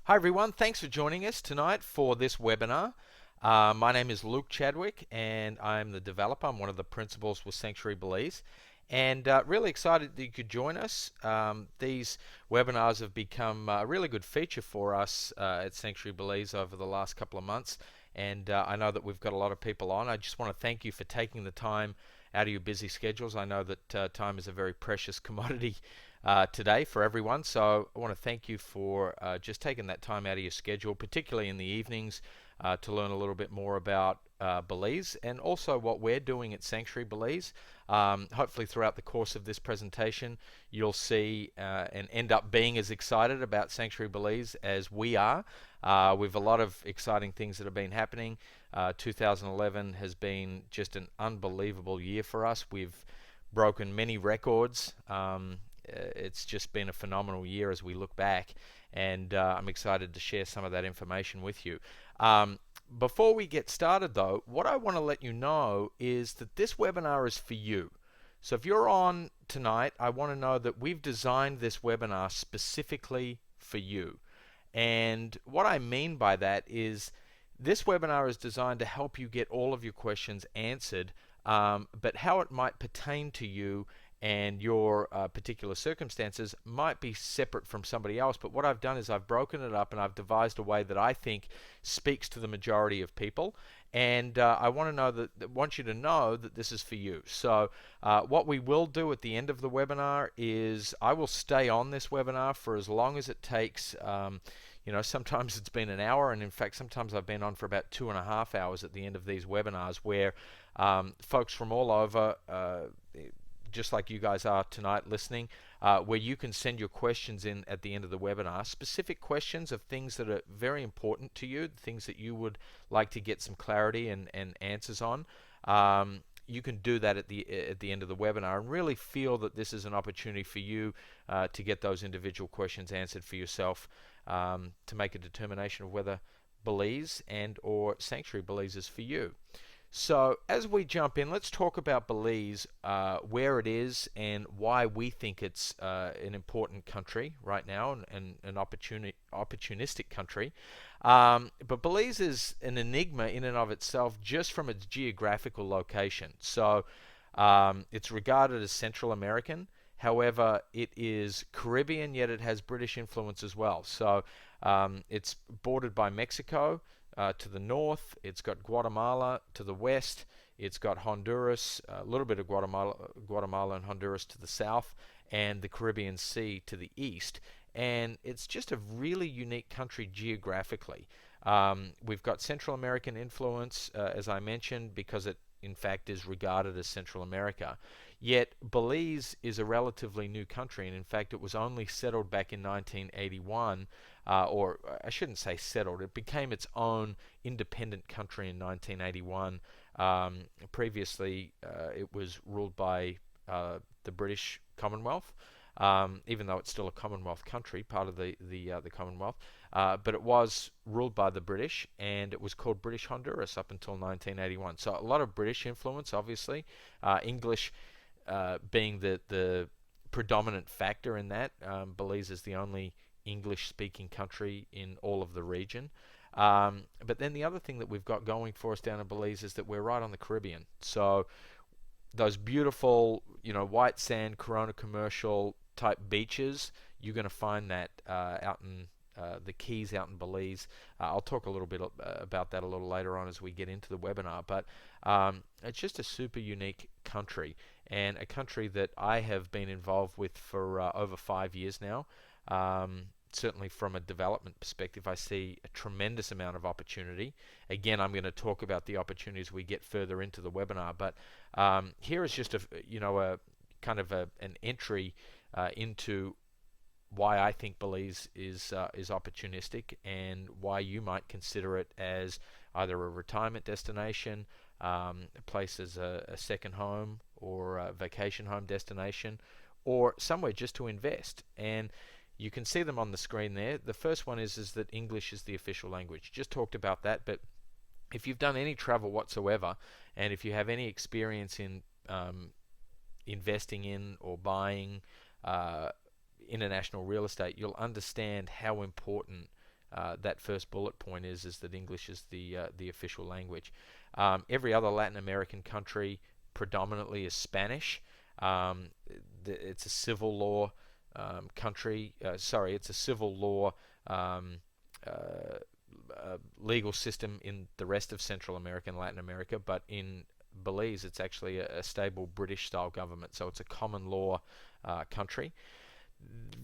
Hi everyone, thanks for joining us tonight for this webinar. My name is Luke Chadwick and I'm the developer. I'm one of the principals with Sanctuary Belize, and really excited that you could join us. These webinars have become a really good feature for us at Sanctuary Belize over the last couple of months, and I know that we've got a lot of people on. I just want to thank you for taking the time out of your busy schedules. I know that time is a very precious commodity today for everyone. So I want to thank you for just taking that time out of your schedule, particularly in the evenings, to learn a little bit more about Belize and also what we're doing at Sanctuary Belize. Hopefully throughout the course of this presentation you'll see and end up being as excited about Sanctuary Belize as we are. We've a lot of exciting things that have been happening. 2011 has been just an unbelievable year for us. We've broken many records. It's just been a phenomenal year as we look back, and I'm excited to share some of that information with you. Before we get started though, what I want to let you know is that this webinar is for you. So if you're on tonight, I want to know that we've designed this webinar specifically for you. And what I mean by that is this webinar is designed to help you get all of your questions answered, but how it might pertain to you and your particular circumstances might be separate from somebody else. But what I've done is I've broken it up and I've devised a way that I think speaks to the majority of people. And I want you to know that this is for you. So what we will do at the end of the webinar is I will stay on this webinar for as long as it takes. Sometimes it's been an hour, and in fact sometimes I've been on for about 2.5 hours at the end of these webinars, where folks from all over, just like you guys are tonight listening, where you can send your questions in at the end of the webinar, specific questions of things that are very important to you, things that you would like to get some clarity and answers on. You can do that at the end of the webinar and really feel that this is an opportunity for you to get those individual questions answered for yourself, to make a determination of whether Belize and or Sanctuary Belize is for you. So as we jump in, let's talk about Belize, where it is and why we think it's an important country right now, and an opportunistic country. But Belize is an enigma in and of itself just from its geographical location. So it's regarded as Central American. However, it is Caribbean, yet it has British influence as well. So it's bordered by Mexico to the north. It's got Guatemala to the west. It's got Honduras, a little bit of Guatemala and Honduras to the south, and the Caribbean Sea to the east. And it's just a really unique country geographically. We've got Central American influence, as I mentioned, because it in fact is regarded as Central America. Yet Belize is a relatively new country, and in fact it was only settled back in 1981, or I shouldn't say settled, it became its own independent country in 1981. Previously it was ruled by the British Commonwealth, even though it's still a Commonwealth country, part of the Commonwealth. But it was ruled by the British, and it was called British Honduras up until 1981. So a lot of British influence, obviously. English being the predominant factor in that. Belize is the only English-speaking country in all of the region. But then the other thing that we've got going for us down in Belize is that we're right on the Caribbean. So those beautiful, white sand Corona commercial type beaches, you're going to find that out in the Keys out in Belize. I'll talk a little bit about that a little later on as we get into the webinar, but it's just a super unique country, and a country that I have been involved with for over 5 years now. Certainly from a development perspective, I see a tremendous amount of opportunity. Again, I'm going to talk about the opportunities we get further into the webinar, but here is just a kind of an entry into why I think Belize is opportunistic, and why you might consider it as either a retirement destination, a place as a second home, or a vacation home destination, or somewhere just to invest. And you can see them on the screen there. The first one is that English is the official language. Just talked about that, but if you've done any travel whatsoever, and if you have any experience in investing in or buying international real estate, you'll understand how important that first bullet point is that English is the official language. Every other Latin American country predominantly is Spanish. Um, it's a civil law country. Sorry, it's a civil law um, uh, legal system in the rest of Central America and Latin America, but in Belize, it's actually a stable British-style government, so it's a common law country.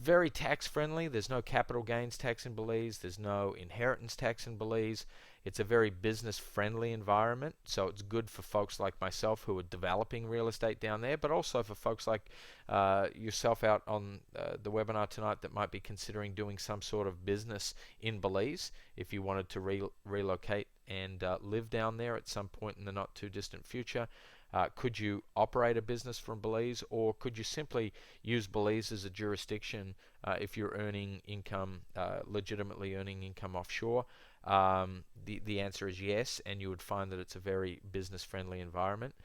Very tax friendly. There's no capital gains tax in Belize. There's no inheritance tax in Belize. It's a very business friendly environment, so it's good for folks like myself who are developing real estate down there, but also for folks like yourself out on the webinar tonight that might be considering doing some sort of business in Belize if you wanted to relocate and live down there at some point in the not too distant future. Could you operate a business from Belize, or could you simply use Belize as a jurisdiction if you're earning income, legitimately earning income offshore? The answer is yes, and you would find that it's a very business-friendly environment.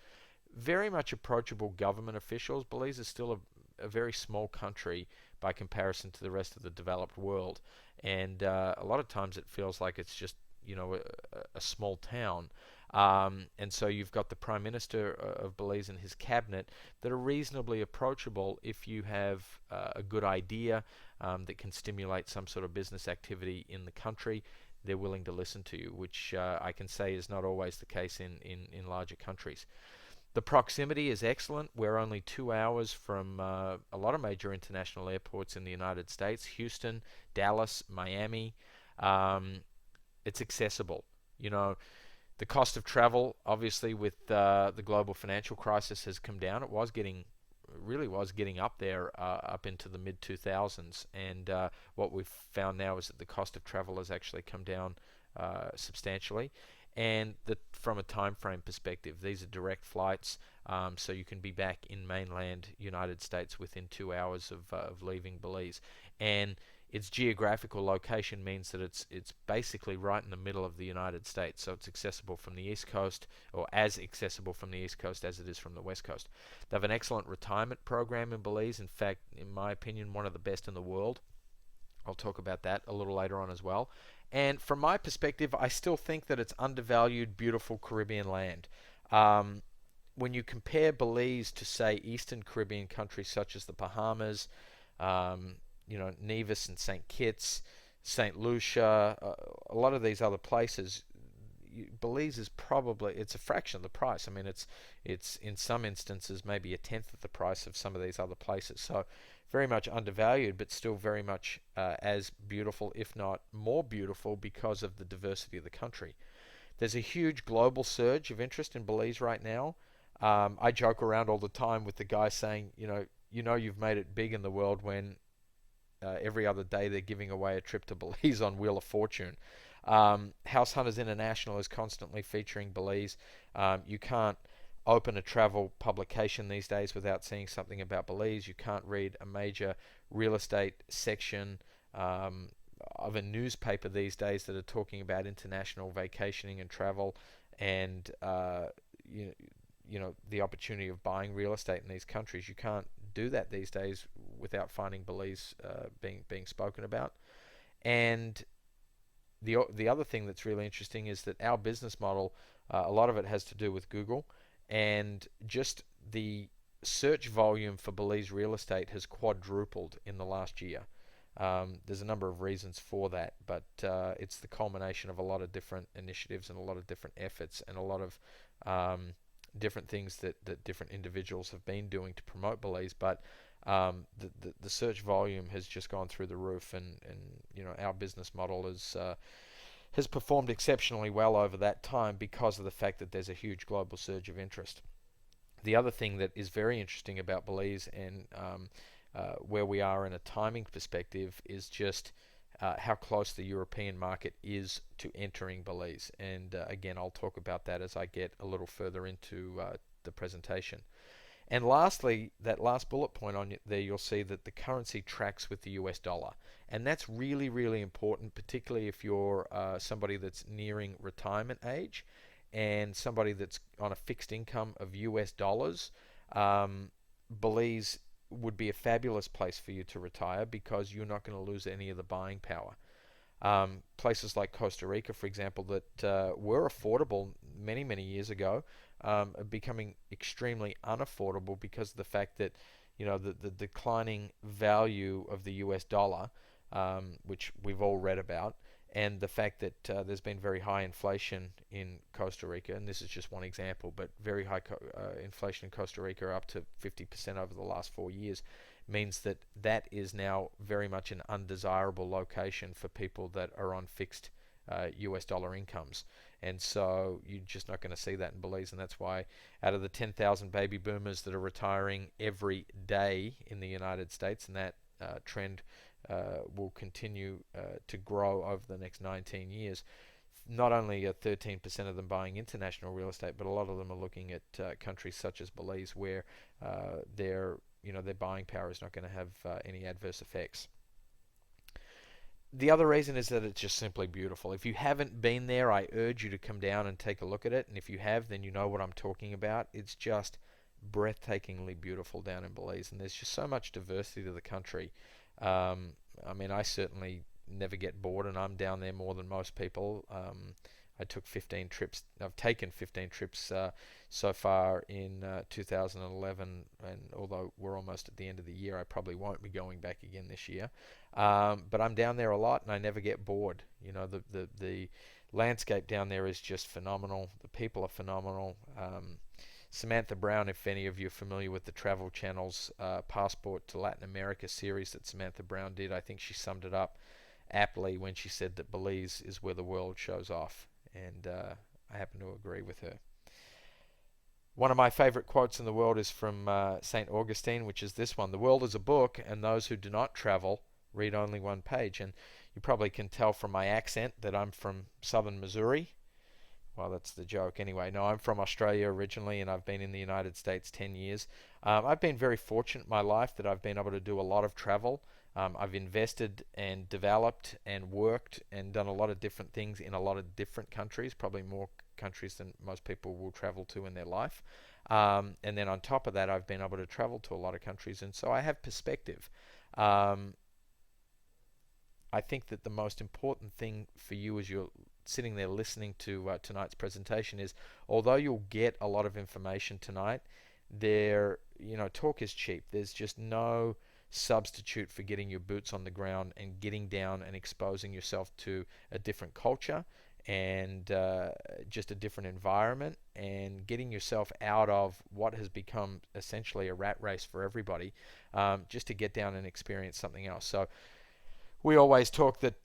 Very much approachable government officials. Belize is still a very small country by comparison to the rest of the developed world, and a lot of times it feels like it's just a small town. And so you've got the Prime Minister of Belize and his cabinet that are reasonably approachable if you have a good idea that can stimulate some sort of business activity in the country. They're willing to listen to you, which I can say is not always the case in larger countries. The proximity is excellent. We're only 2 hours from a lot of major international airports in the United States: Houston, Dallas, Miami. It's accessible. You know, the cost of travel, obviously, with the global financial crisis, has come down. It was really was getting up there, up into the mid 2000s, and what we've found now is that the cost of travel has actually come down substantially. And from a time frame perspective, these are direct flights, so you can be back in mainland United States within 2 hours of leaving Belize. And its geographical location means that it's basically right in the middle of the United States, so it's accessible from the East Coast, or as accessible from the East Coast as it is from the West Coast. They have an excellent retirement program in Belize. In fact, in my opinion, one of the best in the world. I'll talk about that a little later on as well. And from my perspective, I still think that it's undervalued, beautiful Caribbean land. When you compare Belize to, say, Eastern Caribbean countries such as the Bahamas, Nevis and St. Kitts, St. Lucia, a lot of these other places, Belize is it's a fraction of the price. I mean, it's in some instances maybe a tenth of the price of some of these other places. So very much undervalued, but still very much as beautiful, if not more beautiful, because of the diversity of the country. There's a huge global surge of interest in Belize right now. I joke around all the time with the guy saying, you've made it big in the world when every other day they're giving away a trip to Belize on Wheel of Fortune. House Hunters International is constantly featuring Belize. You can't open a travel publication these days without seeing something about Belize. You can't read a major real estate section of a newspaper these days that are talking about international vacationing and travel, and the opportunity of buying real estate in these countries. You can't do that these days without finding Belize being spoken about. And the other thing that's really interesting is that our business model, a lot of it has to do with Google, and just the search volume for Belize real estate has quadrupled in the last year. There's a number of reasons for that, but it's the culmination of a lot of different initiatives and a lot of different efforts and a lot of different things that different individuals have been doing to promote Belize. But the search volume has just gone through the roof, and our business model has performed exceptionally well over that time because of the fact that there's a huge global surge of interest. The other thing that is very interesting about Belize and where we are in a timing perspective is just how close the European market is to entering Belize. And again, I'll talk about that as I get a little further into the presentation. And lastly, that last bullet point on there, you'll see that the currency tracks with the US dollar. And that's really, really important, particularly if you're somebody that's nearing retirement age and somebody that's on a fixed income of US dollars. Belize would be a fabulous place for you to retire because you're not going to lose any of the buying power. Places like Costa Rica, for example, that were affordable many, many years ago, are becoming extremely unaffordable because of the fact that, the declining value of the US dollar, which we've all read about, and the fact that there's been very high inflation in Costa Rica, and this is just one example, but very high inflation in Costa Rica, up to 50% over the last 4 years, means that that is now very much an undesirable location for people that are on fixed US dollar incomes. And so you're just not going to see that in Belize, and that's why out of the 10,000 baby boomers that are retiring every day in the United States, and that trend will continue to grow over the next 19 years. Not only are 13% of them buying international real estate, but a lot of them are looking at countries such as Belize, where their buying power is not going to have any adverse effects. The other reason is that it's just simply beautiful. If you haven't been there, I urge you to come down and take a look at it. And if you have, then you know what I'm talking about. It's just breathtakingly beautiful down in Belize, and there's just so much diversity to the country. I mean, I certainly never get bored, and I'm down there more than most people. I took 15 trips. I've taken 15 trips so far in 2011, and although we're almost at the end of the year, I probably won't be going back again this year. But I'm down there a lot, and I never get bored. The landscape down there is just phenomenal. The people are phenomenal. Samantha Brown, if any of you are familiar with the Travel Channel's Passport to Latin America series that Samantha Brown did, I think she summed it up aptly when she said that Belize is where the world shows off. And I happen to agree with her. One of my favorite quotes in the world is from St. Augustine, which is this one: "The world is a book, and those who do not travel read only one page." And you probably can tell from my accent that I'm from southern Missouri. Well, that's the joke. Anyway, no, I'm from Australia originally, and I've been in the United States 10 years. I've been very fortunate in my life that I've been able to do a lot of travel. I've invested and developed and worked and done a lot of different things in a lot of different countries, probably more countries than most people will travel to in their life. And then on top of that, I've been able to travel to a lot of countries, and so I have perspective. Um, I think that the most important thing for you as you're sitting there listening to tonight's presentation is, although you'll get a lot of information tonight, talk is cheap. There's just no substitute for getting your boots on the ground and getting down and exposing yourself to a different culture and just a different environment, and getting yourself out of what has become essentially a rat race for everybody, just to get down and experience something else. So we always talk that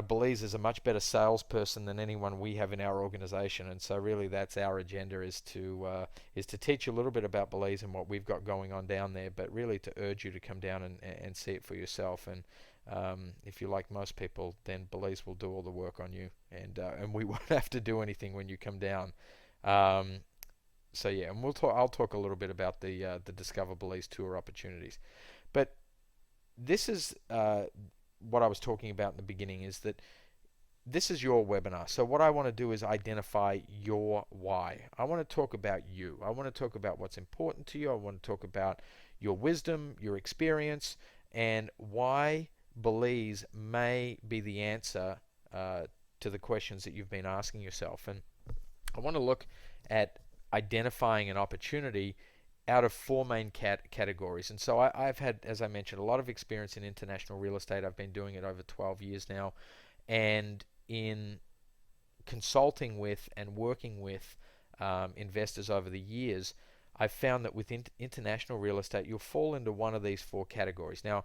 Belize is a much better salesperson than anyone we have in our organization, and so really that's our agenda, is to teach you a little bit about Belize and what we've got going on down there, but really to urge you to come down and see it for yourself. And if you're like most people, then Belize will do all the work on you, and we won't have to do anything when you come down. So yeah, and I'll talk a little bit about the Discover Belize tour opportunities, but this is what I was talking about in the beginning, is that this is your webinar. So what I want to do is identify your why. I want to talk about you. I want to talk about what's important to you. I want to talk about your wisdom, your experience, and why Belize may be the answer to the questions that you've been asking yourself. And I want to look at identifying an opportunity out of four main categories. And so I've had, as I mentioned, a lot of experience in international real estate. I've been doing it over 12 years now. And in consulting with and working with investors over the years, I've found that with international real estate, you'll fall into one of these four categories. Now,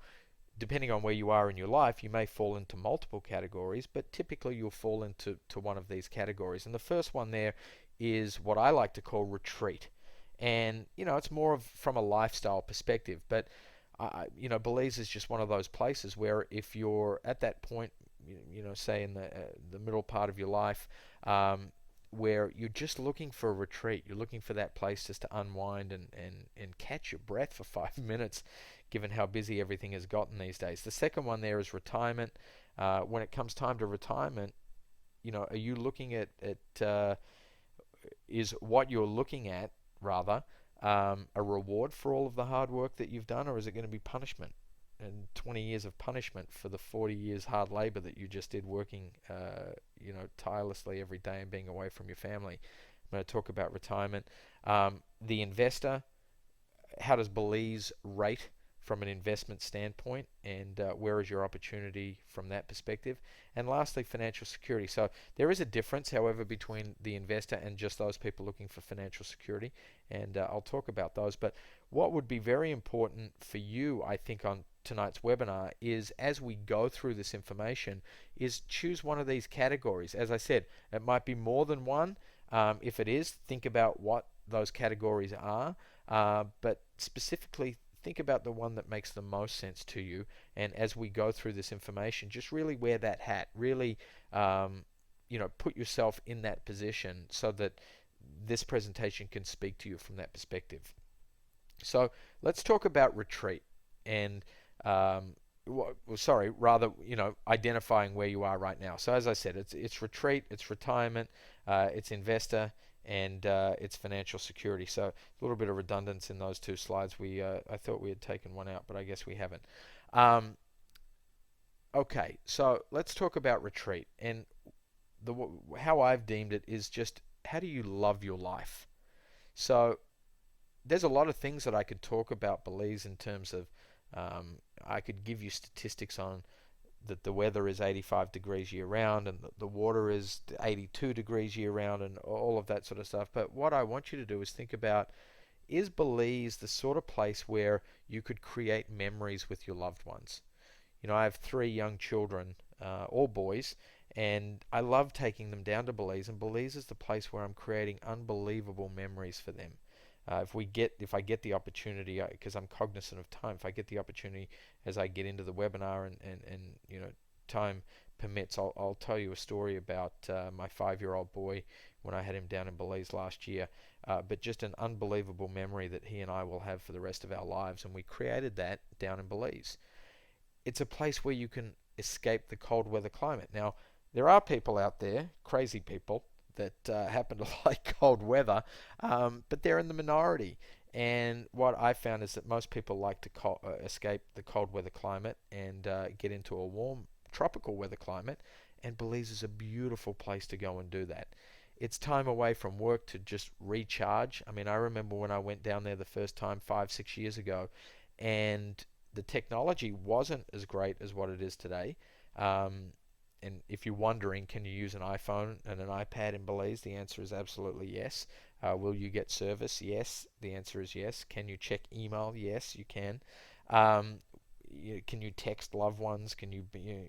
depending on where you are in your life, you may fall into multiple categories, but typically you'll fall into one of these categories. And the first one there is what I like to call retreat. And it's more of from a lifestyle perspective, but Belize is just one of those places where if you're at that point, say in the middle part of your life, where you're just looking for a retreat, you're looking for that place just to unwind and catch your breath for 5 minutes, given how busy everything has gotten these days. The second one there is retirement. When it comes time to retirement, are you looking at is what you're looking at rather a reward for all of the hard work that you've done, or is it going to be punishment? 20 years of punishment for the 40 years hard labor that you just did working, tirelessly every day and being away from your family. I'm going to talk about retirement. The investor, how does Belize rate from an investment standpoint, and where is your opportunity from that perspective? And lastly, financial security. So there is a difference, however, between the investor and just those people looking for financial security, and I'll talk about those. But what would be very important for you, I think, on tonight's webinar is, as we go through this information, is choose one of these categories. As I said, it might be more than one. If it is, think about what those categories are, but specifically think about the one that makes the most sense to you. And as we go through this information, just really wear that hat. Really, put yourself in that position so that this presentation can speak to you from that perspective. So let's talk about retreat and identifying where you are right now. So as I said, it's retreat, it's retirement, it's investor, and it's financial security. So a little bit of redundance in those two slides. I thought we had taken one out, but I guess we haven't. Okay, so let's talk about retreat. And how I've deemed it is just, how do you love your life? So there's a lot of things that I could talk about Belize in terms of, I could give you statistics on that the weather is 85 degrees year round, and the water is 82 degrees year round, and all of that sort of stuff. But what I want you to do is think about, is Belize the sort of place where you could create memories with your loved ones? I have 3 young children, all boys, and I love taking them down to Belize, and Belize is the place where I'm creating unbelievable memories for them. If I get the opportunity, because I'm cognizant of time, if I get the opportunity as I get into the webinar and time permits, I'll tell you a story about my 5-year-old boy when I had him down in Belize last year. But just an unbelievable memory that he and I will have for the rest of our lives, and we created that down in Belize. It's a place where you can escape the cold weather climate. Now, there are people out there, crazy people, that happen to like cold weather, but they're in the minority. And what I found is that most people like to escape the cold weather climate and get into a warm tropical weather climate, and Belize is a beautiful place to go and do that. It's time away from work to just recharge. I mean, I remember when I went down there the first time 5-6 years ago, and the technology wasn't as great as what it is today. And if you're wondering, can you use an iPhone and an iPad in Belize? The answer is absolutely yes. Will you get service? Yes. The answer is yes. Can you check email? Yes, you can. Can you text loved ones?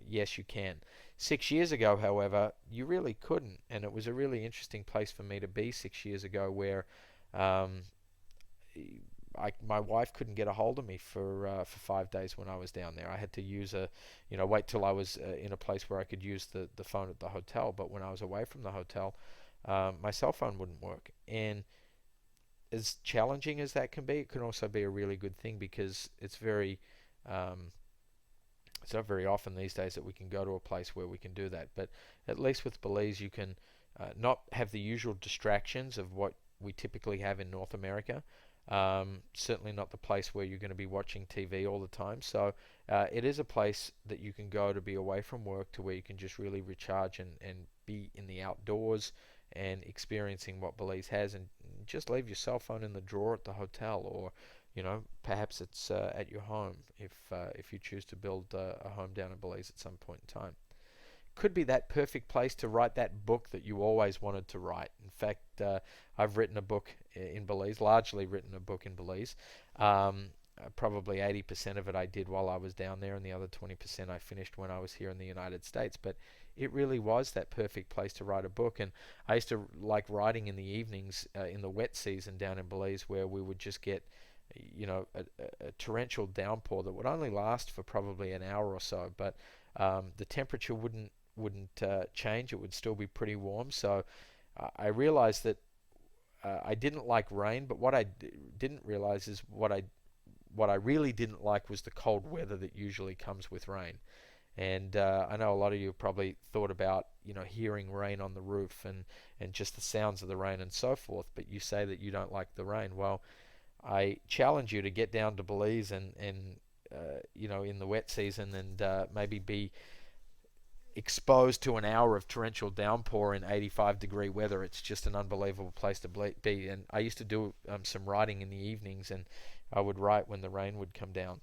Yes, you can. 6 years ago, however, you really couldn't, and it was a really interesting place for me to be 6 years ago, where my wife couldn't get a hold of me for 5 days when I was down there. I had to wait till I was in a place where I could use the phone at the hotel. But when I was away from the hotel, my cell phone wouldn't work. And as challenging as that can be, it can also be a really good thing, because it's not very often these days that we can go to a place where we can do that. But at least with Belize, you can not have the usual distractions of what we typically have in North America. Certainly not the place where you're going to be watching TV all the time. So it is a place that you can go to be away from work, to where you can just really recharge and be in the outdoors and experiencing what Belize has, and just leave your cell phone in the drawer at the hotel, or perhaps it's at your home if you choose to build a home down in Belize at some point in time. Could be that perfect place to write that book that you always wanted to write. In fact, I've written a book in Belize, largely written a book in Belize. Probably 80% of it I did while I was down there, and the other 20% I finished when I was here in the United States. But it really was that perfect place to write a book. And I used to like writing in the evenings in the wet season down in Belize, where we would just get a torrential downpour that would only last for probably an hour or so, but the temperature wouldn't change. It would still be pretty warm. So I realized that I didn't like rain, but what I didn't realize is what I really didn't like was the cold weather that usually comes with rain. And I know a lot of you have probably thought about hearing rain on the roof and just the sounds of the rain and so forth, but you say that you don't like the rain. Well, I challenge you to get down to Belize and in the wet season, and maybe be exposed to an hour of torrential downpour in 85-degree weather. It's just an unbelievable place to be. And I used to do some writing in the evenings, and I would write when the rain would come down.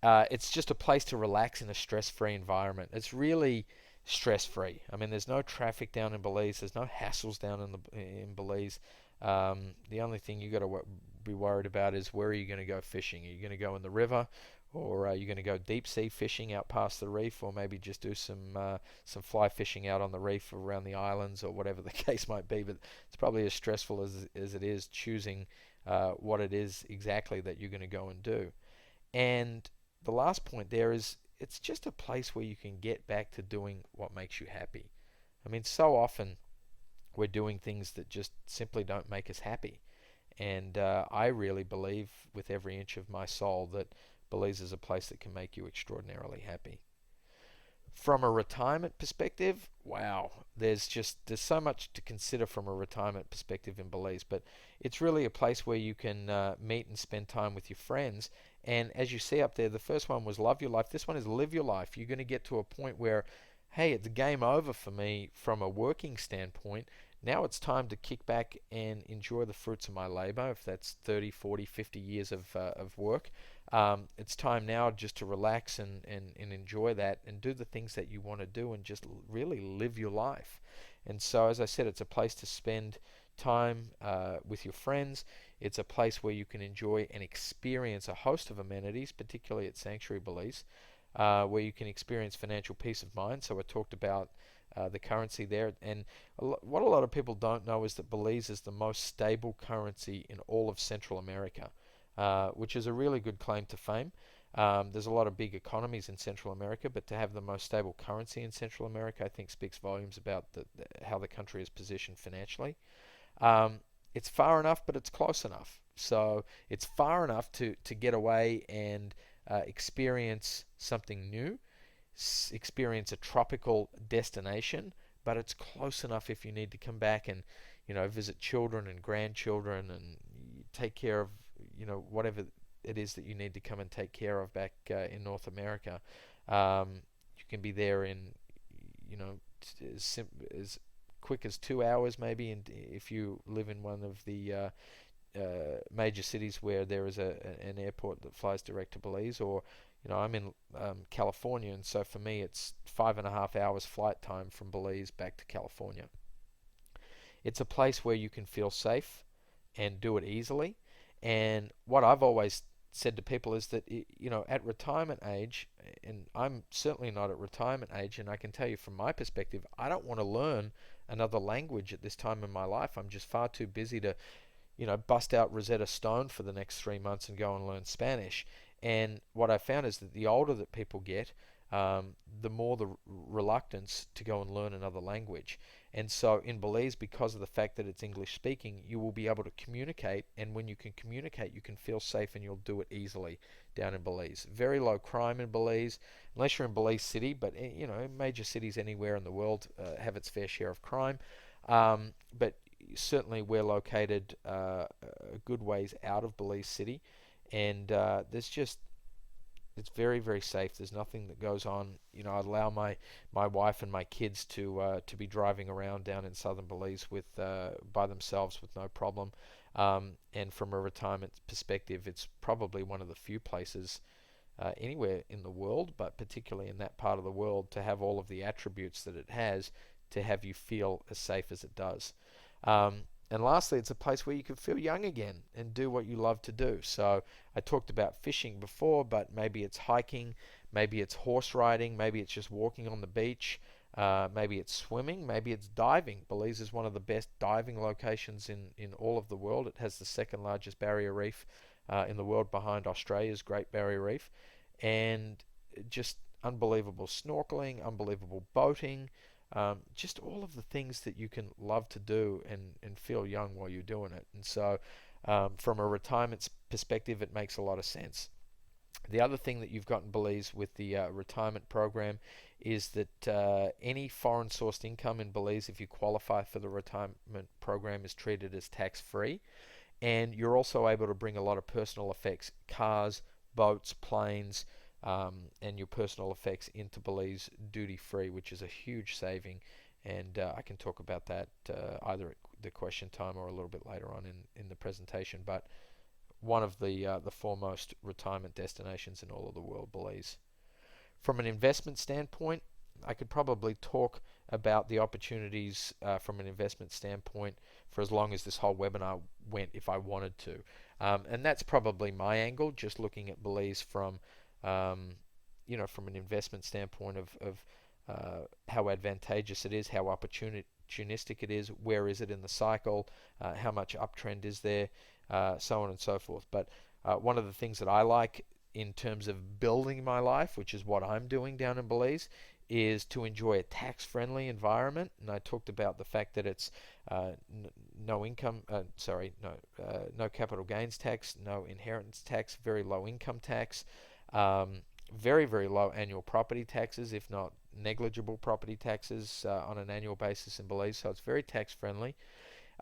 It's just a place to relax in a stress-free environment. It's really stress-free. I mean, there's no traffic down in Belize. There's no hassles down in Belize. The only thing you got to be worried about is where are you going to go fishing? Are you going to go in the river, or are you going to go deep sea fishing out past the reef, or maybe just do some fly fishing out on the reef around the islands, or whatever the case might be. But it's probably as stressful as it is choosing what it is exactly that you're going to go and do. And the last point there is it's just a place where you can get back to doing what makes you happy. I mean, so often we're doing things that just simply don't make us happy. And I really believe with every inch of my soul that Belize is a place that can make you extraordinarily happy. From a retirement perspective, wow, there's so much to consider from a retirement perspective in Belize, but it's really a place where you can meet and spend time with your friends. And as you see up there, the first one was love your life. This one is live your life. You're going to get to a point where, hey, it's game over for me from a working standpoint. Now it's time to kick back and enjoy the fruits of my labor, if that's 30, 40, 50 years of work. It's time now just to relax and enjoy that and do the things that you want to do and just really live your life. And so, as I said, it's a place to spend time with your friends. It's a place where you can enjoy and experience a host of amenities, particularly at Sanctuary Belize, where you can experience financial peace of mind. So I talked about the currency there. And what a lot of people don't know is that Belize is the most stable currency in all of Central America, which is a really good claim to fame. There's a lot of big economies in Central America, but to have the most stable currency in Central America, I think speaks volumes about how the country is positioned financially. It's far enough, but it's close enough. So it's far enough to get away and experience something new, experience a tropical destination, but it's close enough if you need to come back and visit children and grandchildren and take care of whatever it is that you need to come and take care of back in North America. You can be there in as quick as 2 hours maybe, and if you live in one of the major cities where there is an airport that flies direct to Belize, or I'm in California, and so for me it's 5.5 hours flight time from Belize back to California. It's a place where you can feel safe and do it easily. And what I've always said to people is that at retirement age, and I'm certainly not at retirement age, and I can tell you from my perspective, I don't want to learn another language at this time in my life. I'm just far too busy to bust out Rosetta Stone for the next 3 months and go and learn Spanish. And what I found is that the older that people get, the more the reluctance to go and learn another language. And so in Belize, because of the fact that it's English speaking, you will be able to communicate, and when you can communicate, you can feel safe and you'll do it easily down in Belize. Very low crime in Belize, unless you're in Belize City, but major cities anywhere in the world have its fair share of crime. But certainly we're located a good ways out of Belize City, and it's very, very safe. There's nothing that goes on. I allow my wife and my kids to be driving around down in southern Belize with by themselves with no problem. And from a retirement perspective, it's probably one of the few places anywhere in the world, but particularly in that part of the world, to have all of the attributes that it has to have you feel as safe as it does. And lastly, it's a place where you can feel young again and do what you love to do. So I talked about fishing before, but maybe it's hiking, maybe it's horse riding, maybe it's just walking on the beach, maybe it's swimming, maybe it's diving. Belize is one of the best diving locations in all of the world. It has the second largest barrier reef in the world behind Australia's Great Barrier Reef. And just unbelievable snorkeling, unbelievable boating, just all of the things that you can love to do and feel young while you're doing it. And so from a retirement perspective, it makes a lot of sense. The other thing that you've got in Belize with the retirement program is that any foreign sourced income in Belize, if you qualify for the retirement program, is treated as tax free. And you're also able to bring a lot of personal effects, cars, boats, planes, and your personal effects into Belize duty free, which is a huge saving. And I can talk about that either at the question time or a little bit later on in the presentation. But one of the foremost retirement destinations in all of the world, Belize. From an investment standpoint, I could probably talk about the opportunities from an investment standpoint for as long as this whole webinar went if I wanted to. And that's probably my angle, just looking at Belize from, from an investment standpoint of how advantageous it is, how opportunistic it is, where is it in the cycle, how much uptrend is there, so on and so forth. But one of the things that I like in terms of building my life, which is what I'm doing down in Belize, is to enjoy a tax-friendly environment. And I talked about the fact that it's no income, no capital gains tax, no inheritance tax, very low income tax, very, very low annual property taxes, if not negligible property taxes on an annual basis in Belize. So it's very tax-friendly.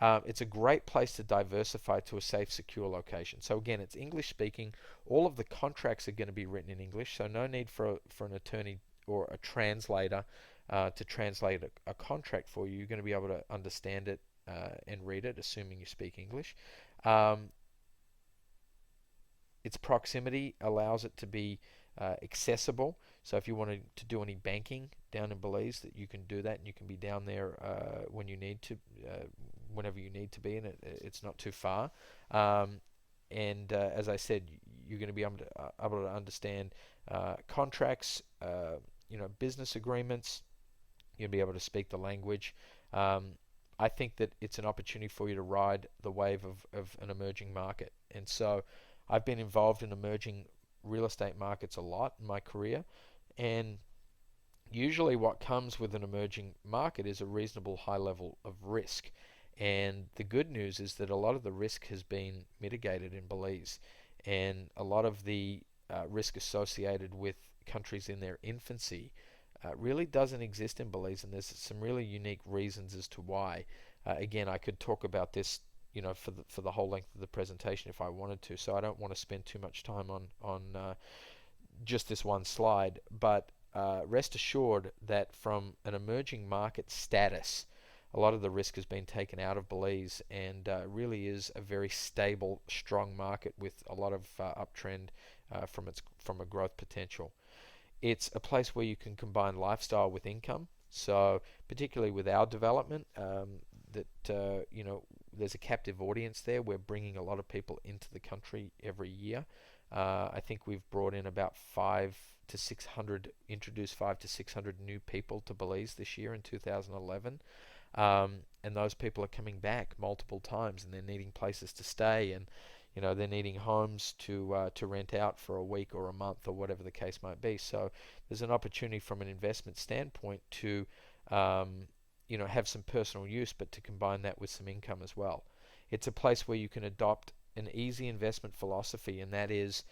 It's a great place to diversify to a safe, secure location. So again, it's English speaking. All of the contracts are going to be written in English, so no need for an attorney or a translator to translate a contract for you. You're going to be able to understand it and read it, assuming you speak English. Its proximity allows it to be accessible. So if you wanted to do any banking down in Belize, that you can do that, and you can be down there when you need to, whenever you need to be, and it's not too far. And as I said, you're going to be able to understand contracts, business agreements. You'll be able to speak the language. I think that it's an opportunity for you to ride the wave of an emerging market. And so I've been involved in emerging real estate markets a lot in my career, and usually what comes with an emerging market is a reasonable high level of risk. And the good news is that a lot of the risk has been mitigated in Belize, and a lot of the risk associated with countries in their infancy really doesn't exist in Belize, and there's some really unique reasons as to why. Again, I could talk about this, for the whole length of the presentation if I wanted to, so I don't want to spend too much time on just this one slide. But rest assured that from an emerging market status, a lot of the risk has been taken out of Belize, and really is a very stable, strong market with a lot of uptrend from a growth potential. It's a place where you can combine lifestyle with income. So particularly with our development, there's a captive audience there. We're bringing a lot of people into the country every year. I think we've brought in about 500 to 600 new people to Belize this year in 2011. And those people are coming back multiple times, and they're needing places to stay, and they're needing homes to rent out for a week or a month or whatever the case might be. So there's an opportunity from an investment standpoint to have some personal use, but to combine that with some income as well. It's a place where you can adopt an easy investment philosophy, and that is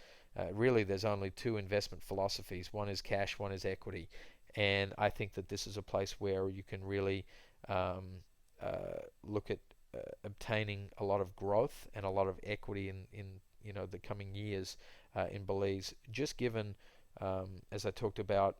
really there's only two investment philosophies. One is cash, one is equity. And I think that this is a place where you can really look at obtaining a lot of growth and a lot of equity in the coming years in Belize, just given as I talked about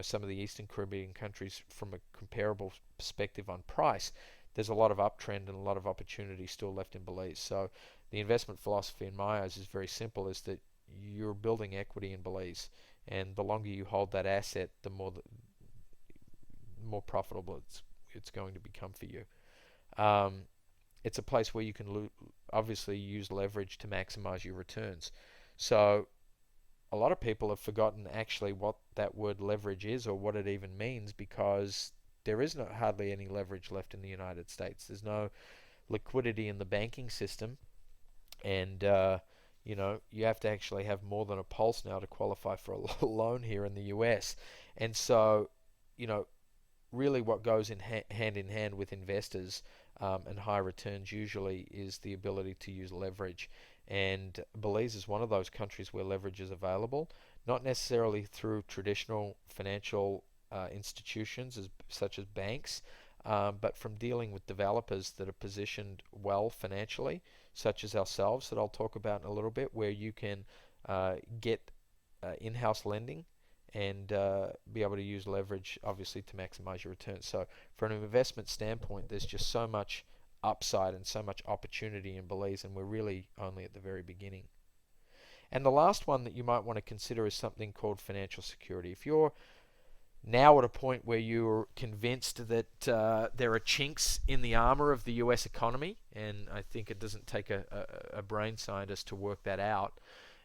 some of the Eastern Caribbean countries from a comparable perspective on price. There's a lot of uptrend and a lot of opportunity still left in Belize. So the investment philosophy in my eyes is very simple, is that you're building equity in Belize, and the longer you hold that asset, the more profitable it's going to become for you. It's a place where you can obviously use leverage to maximize your returns. So a lot of people have forgotten actually what that word leverage is, or what it even means, because there is hardly any leverage left in the United States. There's no liquidity in the banking system, and you have to actually have more than a pulse now to qualify for a loan here in the US. And so really what goes hand in hand with investors and high returns usually is the ability to use leverage. And Belize is one of those countries where leverage is available, not necessarily through traditional financial institutions such as banks, but from dealing with developers that are positioned well financially, such as ourselves, that I'll talk about in a little bit, where you can get in-house lending and be able to use leverage, obviously, to maximize your returns. So, from an investment standpoint, there's just so much upside and so much opportunity in Belize, and we're really only at the very beginning. And the last one that you might want to consider is something called financial security. If you're now at a point where you're convinced that there are chinks in the armor of the US economy, and I think it doesn't take a brain scientist to work that out,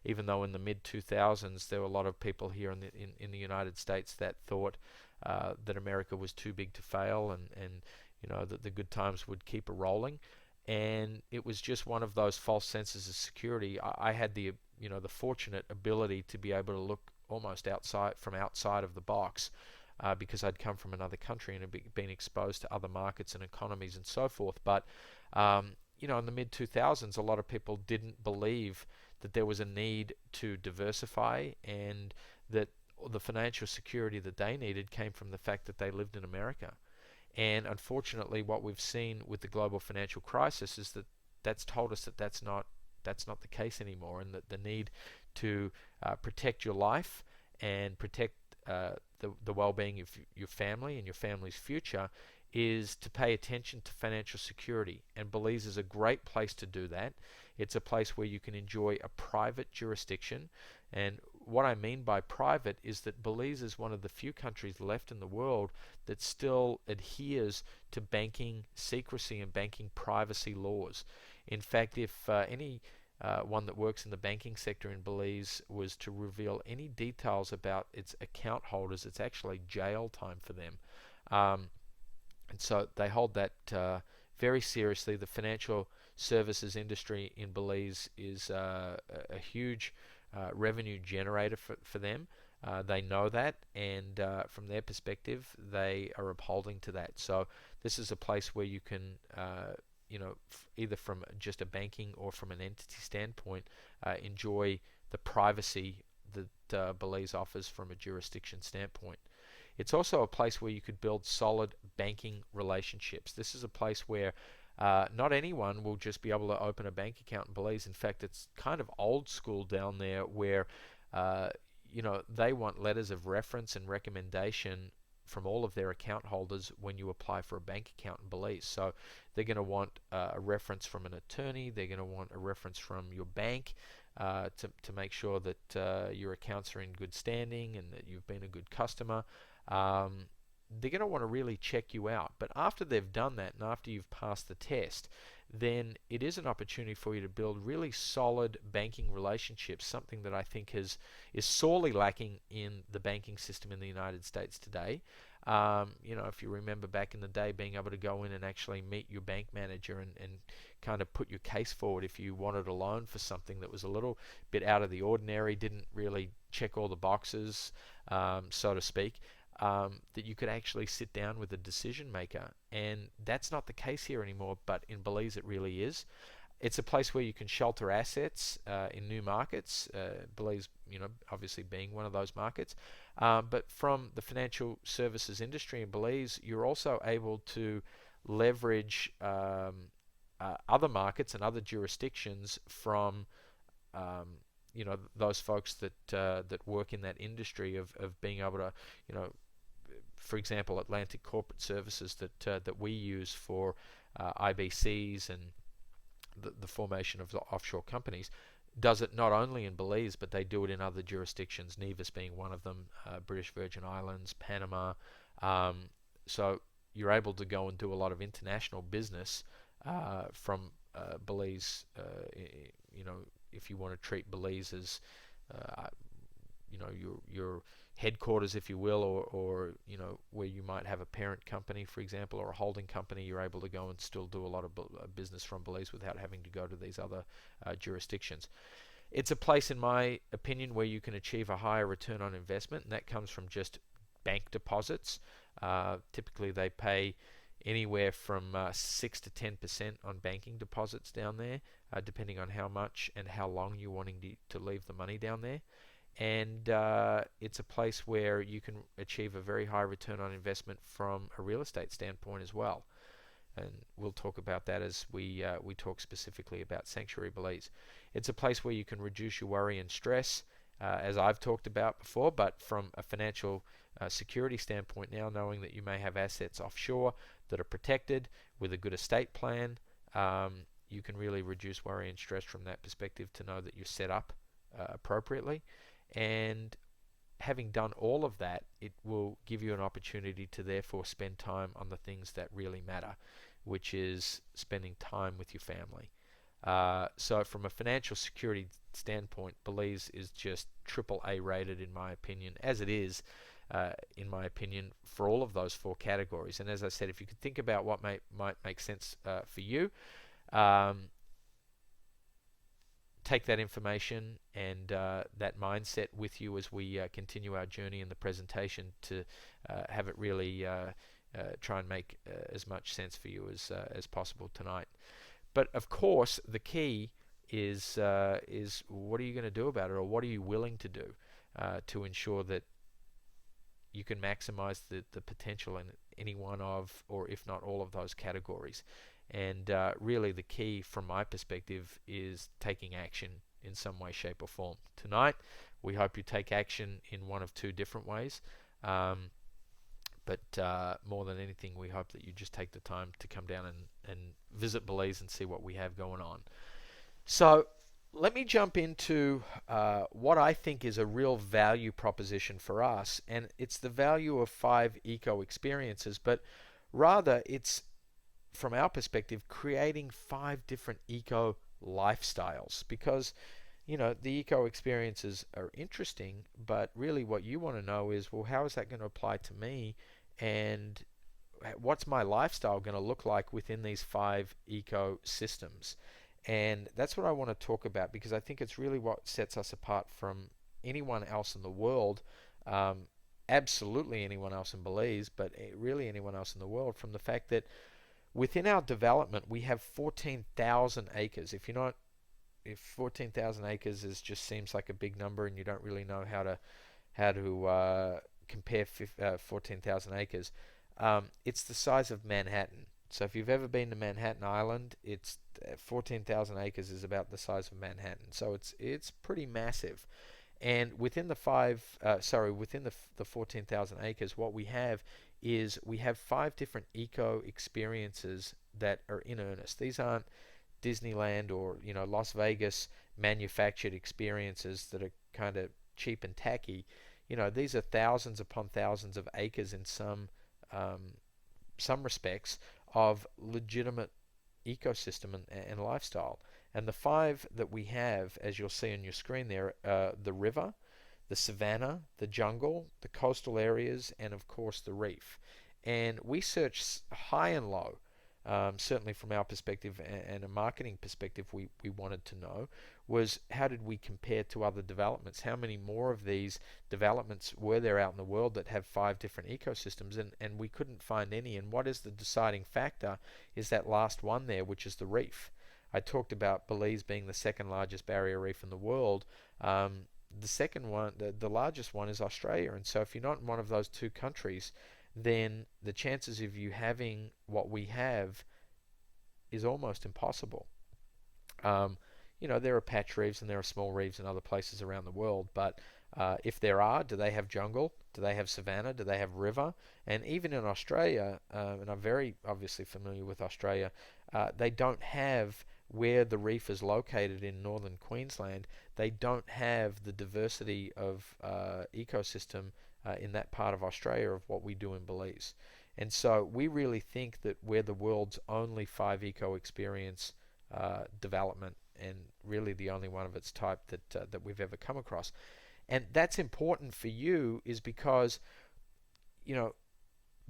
even though in the mid 2000s there were a lot of people here in the United States that thought that America was too big to fail, and that the good times would keep a rolling. And it was just one of those false senses of security. I had the fortunate ability to be able to look almost outside of the box, because I'd come from another country and had been exposed to other markets and economies and so forth. But in the mid 2000s, a lot of people didn't believe that there was a need to diversify, and that the financial security that they needed came from the fact that they lived in America. And unfortunately, what we've seen with the global financial crisis is that that's told us that that's not the case anymore, and that the need to protect your life and protect the well-being of your family and your family's future is to pay attention to financial security. And Belize is a great place to do that. It's a place where you can enjoy a private jurisdiction. And what I mean by private is that Belize is one of the few countries left in the world that still adheres to banking secrecy and banking privacy laws. In fact, if any one that works in the banking sector in Belize was to reveal any details about its account holders, it's actually jail time for them. And so they hold that very seriously. The financial services industry in Belize is a huge revenue generator for them. They know that, and from their perspective, they are upholding to that. So this is a place where you can, either from just a banking or from an entity standpoint, enjoy the privacy that Belize offers from a jurisdiction standpoint. It's also a place where you could build solid banking relationships. This is a place where not anyone will just be able to open a bank account in Belize. In fact, it's kind of old school down there, where they want letters of reference and recommendation from all of their account holders when you apply for a bank account in Belize. So they're going to want a reference from an attorney. They're going to want a reference from your bank to make sure that your accounts are in good standing and that you've been a good customer. They're going to want to really check you out. But after they've done that, and after you've passed the test, then it is an opportunity for you to build really solid banking relationships, something that I think is sorely lacking in the banking system in the United States today. If you remember back in the day, being able to go in and actually meet your bank manager and kind of put your case forward if you wanted a loan for something that was a little bit out of the ordinary, didn't really check all the boxes, so to speak. That you could actually sit down with a decision maker. And that's not the case here anymore, but in Belize it really is. It's a place where you can shelter assets in new markets, Belize, obviously being one of those markets. But from the financial services industry in Belize, you're also able to leverage other markets and other jurisdictions from those folks that work in that industry of being able to, for example, Atlantic Corporate Services that we use for IBCs and the formation of the offshore companies, does it not only in Belize, but they do it in other jurisdictions, Nevis being one of them, British Virgin Islands, Panama. So you're able to go and do a lot of international business from Belize. If you want to treat Belize as your headquarters, if you will, or where you might have a parent company, for example, or a holding company, you're able to go and still do a lot of business from Belize without having to go to these other jurisdictions. It's a place, in my opinion, where you can achieve a higher return on investment, and that comes from just bank deposits. Typically, they pay anywhere from 6 to 10% on banking deposits down there, depending on how much and how long you're wanting to leave the money down there. And it's a place where you can achieve a very high return on investment from a real estate standpoint as well. and we'll talk about that as we talk specifically about Sanctuary Belize. It's a place where you can reduce your worry and stress, as I've talked about before, but from a financial security standpoint now, knowing that you may have assets offshore that are protected with a good estate plan, you can really reduce worry and stress from that perspective to know that you're set up appropriately. And having done all of that, it will give you an opportunity to therefore spend time on the things that really matter, which is spending time with your family. So from a financial security standpoint, Belize is just triple A rated in my opinion, as it is in my opinion for all of those four categories. And as I said, if you could think about what might make sense for you, um, take that information and that mindset with you as we continue our journey in the presentation to have it really try and make as much sense for you as possible tonight. But of course, the key is what are you going to do about it, or what are you willing to do to ensure that you can maximize the potential in any one of, or if not all of those categories. And really the key from my perspective is taking action in some way, shape or form. Tonight, we hope you take action in one of two different ways. But more than anything, we hope that you just take the time to come down and visit Belize and see what we have going on. So let me jump into what I think is a real value proposition for us. And it's the value of 5 eco experiences, but rather it's, from our perspective, creating 5 different eco lifestyles. Because the eco experiences are interesting, but really what you want to know is, well, how is that going to apply to me, and what's my lifestyle going to look like within these 5 ecosystems? And that's what I want to talk about, because I think it's really what sets us apart from anyone else in the world, absolutely anyone else in Belize, but really anyone else in the world, from the fact that within our development we have 14,000 acres. If 14,000 acres just seems like a big number and you don't really know how to compare 14,000 acres, it's the size of Manhattan. So if you've ever been to Manhattan Island, it's 14,000 acres is about the size of Manhattan. So it's pretty massive. And within the 14,000 acres, what we have is we have 5 different eco experiences that are in earnest. These aren't Disneyland or Las Vegas manufactured experiences that are kind of cheap and tacky. These are thousands upon thousands of acres in some respects of legitimate ecosystem and lifestyle. And the 5 that we have, as you'll see on your screen there, the river, the savanna, the jungle, the coastal areas, and of course the reef. And we searched high and low. Certainly from our perspective and a marketing perspective, we wanted to know was, how did we compare to other developments? How many more of these developments were there out in the world that have 5 different ecosystems? And we couldn't find any. And what is the deciding factor is that last one there, which is the reef. I talked about Belize being the 2nd largest barrier reef in the world. The second one, the largest one, is Australia. And so if you're not in one of those 2 countries, then the chances of you having what we have is almost impossible. There are patch reefs and there are small reefs in other places around the world, but if there are, do they have jungle? Do they have savanna? Do they have river? And even in Australia, and I'm very obviously familiar with Australia, they don't have, where the reef is located in northern Queensland, they don't have the diversity of ecosystem in that part of Australia of what we do in Belize. And so we really think that we're the world's only 5 eco experience development, and really the only one of its type that we've ever come across. And that's important for you, is because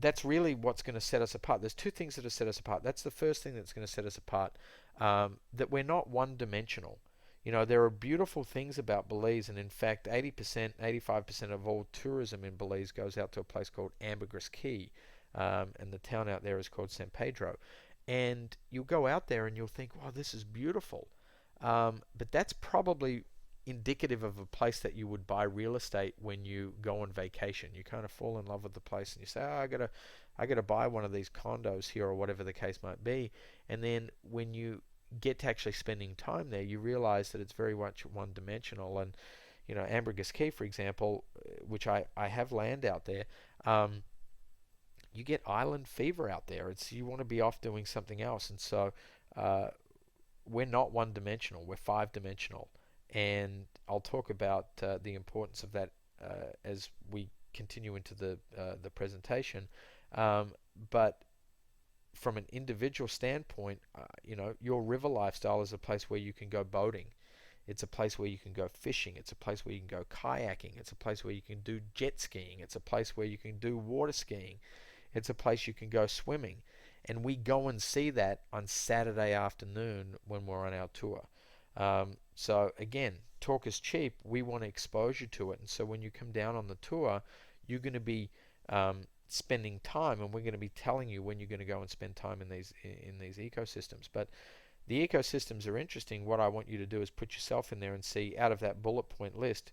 that's really what's going to set us apart. There's 2 things that have set us apart. That's the first thing that's going to set us apart, that we're not one-dimensional. There are beautiful things about Belize, and in fact 80%, 85% of all tourism in Belize goes out to a place called Ambergris Caye, and the town out there is called San Pedro. And you'll go out there and you'll think, wow, this is beautiful. But that's probably indicative of a place that you would buy real estate when you go on vacation. You kind of fall in love with the place and you say, oh, I got to buy one of these condos here or whatever the case might be. And then when you get to actually spending time there, you realize that it's very much one dimensional. And Ambergris Caye, for example, which I have land out there, um, you get island fever out there. It's you want to be off doing something else, and so uh, we're not one dimensional. We're five dimensional, and I'll talk about the importance of that as we continue into the presentation. Um, but from an individual standpoint, your river lifestyle is a place where you can go boating. It's a place where you can go fishing. It's a place where you can go kayaking. It's a place where you can do jet skiing. It's a place where you can do water skiing. It's a place you can go swimming. And we go and see that on Saturday afternoon when we're on our tour. So again, talk is cheap. We want to expose you to it. And so when you come down on the tour, you're going to be spending time, and we're going to be telling you when you're going to go and spend time in these ecosystems. But the ecosystems are interesting. What I want you to do is put yourself in there and see, out of that bullet point list,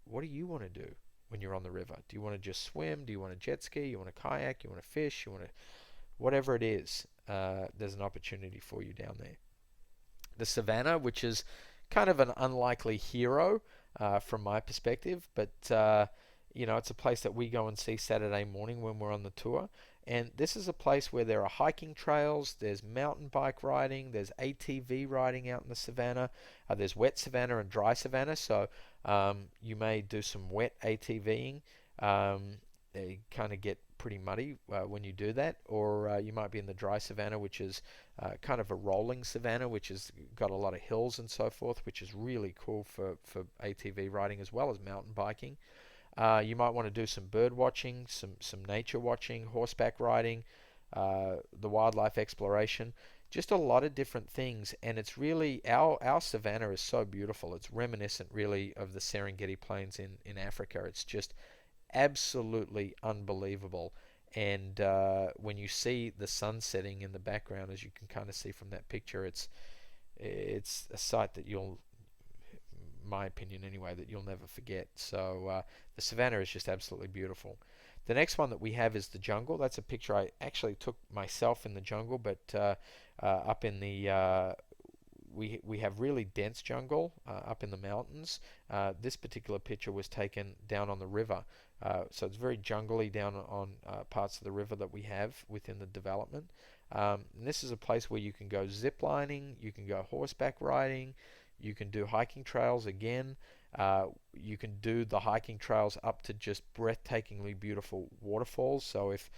what do you want to do when you're on the river? Do you want to just swim? Do you want to jet ski? You want to kayak? You want to fish? You want to whatever it is? There's an opportunity for you down there. The savannah, which is kind of an unlikely hero from my perspective, but it's a place that we go and see Saturday morning when we're on the tour. And this is a place where there are hiking trails, there's mountain bike riding, there's ATV riding out in the savannah, there's wet savannah and dry savannah, so you may do some wet ATVing. They kind of get pretty muddy when you do that, or you might be in the dry savannah, which is kind of a rolling savannah, which has got a lot of hills and so forth, which is really cool for ATV riding as well as mountain biking. You might want to do some bird watching, some nature watching, horseback riding, the wildlife exploration, just a lot of different things. And it's really, our savannah is so beautiful. It's reminiscent really of the Serengeti Plains in Africa. It's just absolutely unbelievable. And when you see the sun setting in the background, as you can kind of see from that picture, it's a sight that my opinion anyway, that you'll never forget. So the savannah is just absolutely beautiful. The next one that we have is the jungle. That's a picture I actually took myself in the jungle, but up in the we have really dense jungle up in the mountains. This particular picture was taken down on the river, so it's very jungly down on parts of the river that we have within the development. And this is a place where you can go zip lining, you can go horseback riding, you can do hiking trails again. You can do the hiking trails up to just breathtakingly beautiful waterfalls. So if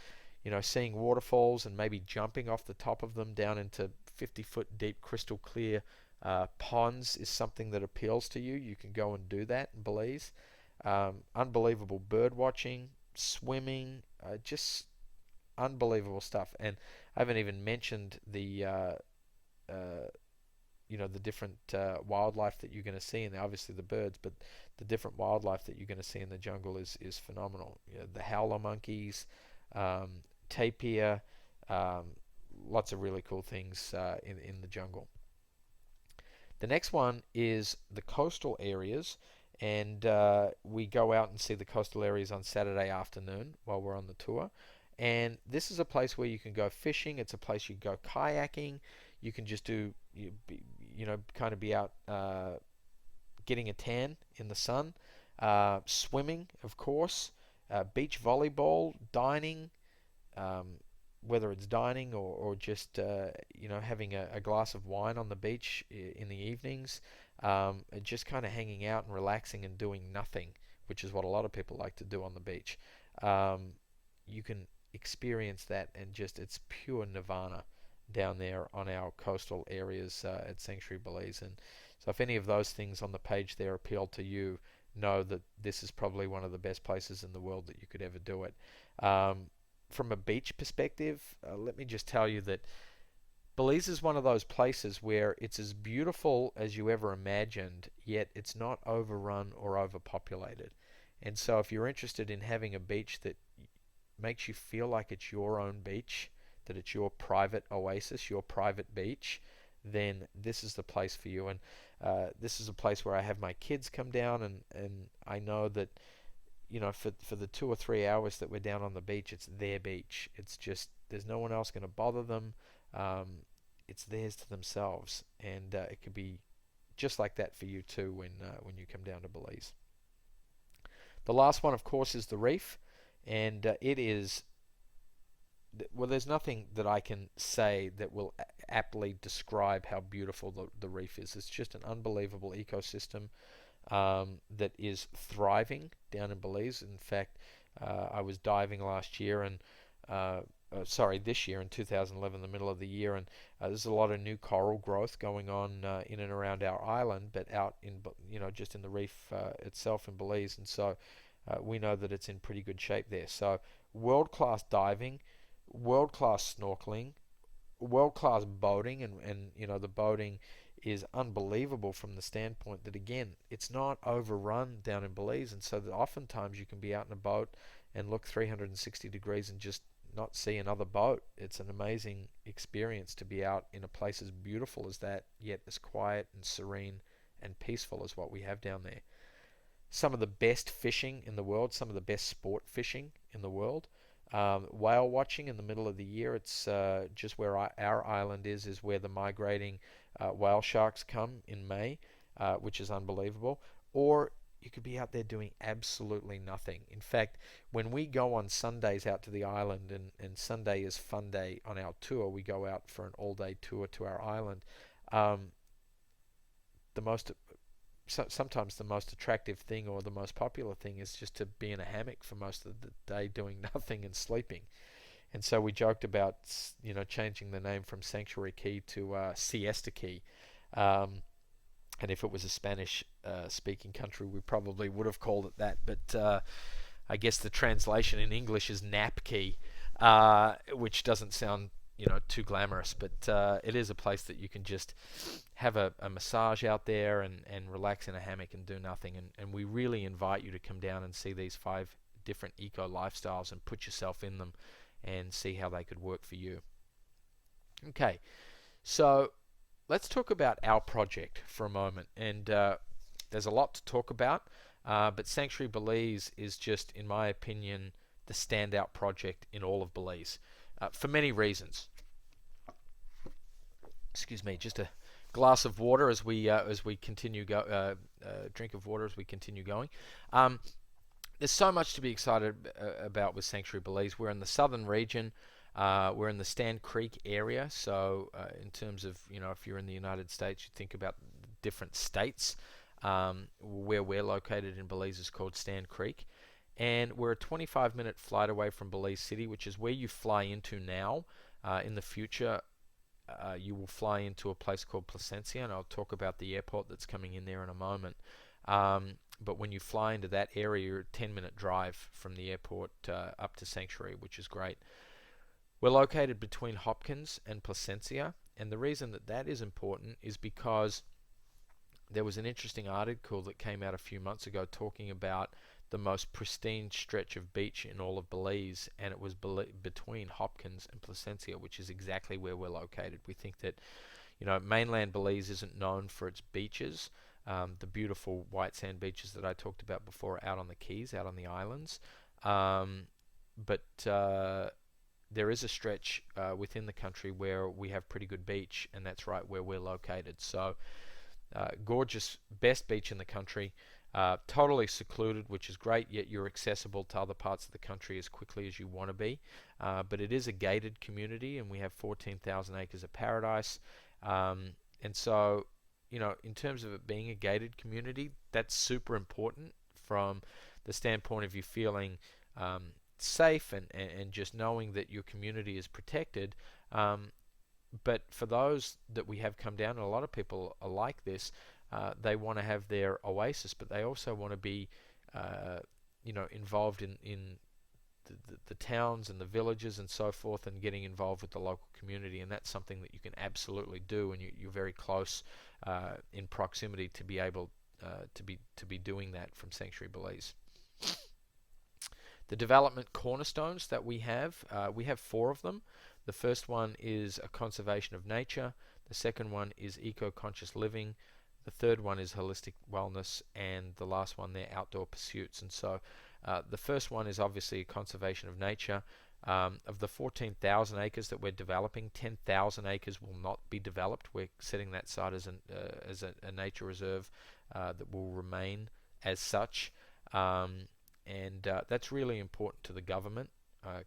seeing waterfalls and maybe jumping off the top of them down into 50-foot deep crystal clear ponds is something that appeals to you, you can go and do that in Belize. Unbelievable bird watching, swimming, just unbelievable stuff. And I haven't even mentioned the the different wildlife that you're going to see, and obviously the birds, but the different wildlife that you're going to see in the jungle is phenomenal. The howler monkeys, tapir, lots of really cool things in the jungle. The next one is the coastal areas, and we go out and see the coastal areas on Saturday afternoon while we're on the tour. And this is a place where you can go fishing. It's a place you can go kayaking. You can just do, kind of be out getting a tan in the sun. Swimming, of course. Beach volleyball, dining, whether it's dining or just, having a glass of wine on the beach in the evenings. And just kind of hanging out and relaxing and doing nothing, which is what a lot of people like to do on the beach. You can experience that, and just it's pure nirvana down there on our coastal areas at Sanctuary Belize. And so if any of those things on the page there appeal to you, know that this is probably one of the best places in the world that you could ever do it. From a beach perspective, let me just tell you that Belize is one of those places where it's as beautiful as you ever imagined, yet it's not overrun or overpopulated. And so if you're interested in having a beach that makes you feel like it's your own beach, that it's your private oasis, your private beach, then this is the place for you. And this is a place where I have my kids come down, and I know that for the 2 or 3 hours that we're down on the beach, it's their beach. It's just there's no one else going to bother them. It's theirs to themselves, and it could be just like that for you too when you come down to Belize. The last one, of course, is the reef, and it is well. There's nothing that I can say that will aptly describe how beautiful the reef is. It's just an unbelievable ecosystem that is thriving down in Belize. In fact, I was diving last year and this year in 2011, the middle of the year, and there's a lot of new coral growth going on in and around our island, but out in just in the reef itself in Belize, and so we know that it's in pretty good shape there. So world-class diving, world-class snorkeling, world-class boating, and the boating is unbelievable from the standpoint that, again, it's not overrun down in Belize, and so that oftentimes you can be out in a boat and look 360 degrees and just not see another boat. It's an amazing experience to be out in a place as beautiful as that, yet as quiet and serene and peaceful as what we have down there. Some of the best fishing in the world, some of the best sport fishing in the world. Whale watching in the middle of the year, it's just where our island is where the migrating whale sharks come in May, which is unbelievable. Or you could be out there doing absolutely nothing. In fact, when we go on Sundays out to the island, and Sunday is fun day on our tour, we go out for an all-day tour to our island. The most Sometimes the most attractive thing or the most popular thing is just to be in a hammock for most of the day doing nothing and sleeping. And so we joked about changing the name from Sanctuary Key to Siesta Key. And if it was a Spanish-speaking country, we probably would have called it that. But I guess the translation in English is Nap Key, which doesn't sound too glamorous. But it is a place that you can just have a massage out there and relax in a hammock and do nothing. And we really invite you to come down and see these 5 different eco lifestyles and put yourself in them and see how they could work for you. Okay, so let's talk about our project for a moment. And there's a lot to talk about, but Sanctuary Belize is just, in my opinion, the standout project in all of Belize for many reasons. Excuse me, just a glass of water as we continue drink of water as we continue going. There's so much to be excited about with Sanctuary Belize. We're in the southern region. We're in the Stand Creek area, so in terms of, if you're in the United States, you think about different states. Where we're located in Belize is called Stand Creek, and we're a 25-minute flight away from Belize City, which is where you fly into now. In the future, you will fly into a place called Placencia, and I'll talk about the airport that's coming in there in a moment. But when you fly into that area, you're a 10-minute drive from the airport up to Sanctuary, which is great. We're located between Hopkins and Placencia, and the reason that is important is because there was an interesting article that came out a few months ago talking about the most pristine stretch of beach in all of Belize, and it was between Hopkins and Placencia, which is exactly where we're located. We think that mainland Belize isn't known for its beaches, the beautiful white sand beaches that I talked about before out on the Keys, out on the islands, but there is a stretch within the country where we have pretty good beach, and that's right where we're located. So gorgeous, best beach in the country, totally secluded, which is great, yet you're accessible to other parts of the country as quickly as you want to be. But it is a gated community, and we have 14,000 acres of paradise. And so, in terms of it being a gated community, that's super important from the standpoint of you feeling safe and just knowing that your community is protected. But for those that we have come down, and a lot of people are like this, they want to have their oasis, but they also want to be involved in the towns and the villages and so forth, and getting involved with the local community. And that's something that you can absolutely do, and you're very close in proximity to be able to be doing that from Sanctuary Belize. The development cornerstones that we have 4 of them. The first one is a conservation of nature. The second one is eco-conscious living. The third one is holistic wellness, and the last one, they're outdoor pursuits. And so The first one is obviously conservation of nature. Of the 14,000 acres that we're developing, 10,000 acres will not be developed. We're setting that site as a nature reserve that will remain as such. And that's really important to the government.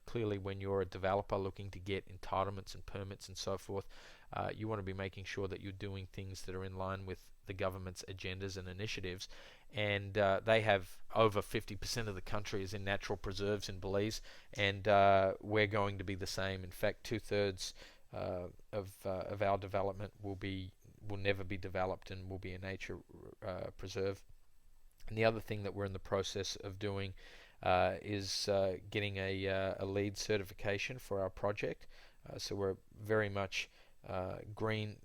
Clearly, when you're a developer looking to get entitlements and permits and so forth, you want to be making sure that you're doing things that are in line with the government's agendas and initiatives. And they have over 50% of the country is in natural preserves in Belize, and we're going to be the same. In fact, 2/3 of our development will never be developed and will be a nature preserve. And the other thing that we're in the process of doing is getting a LEED certification for our project. So we're very much green,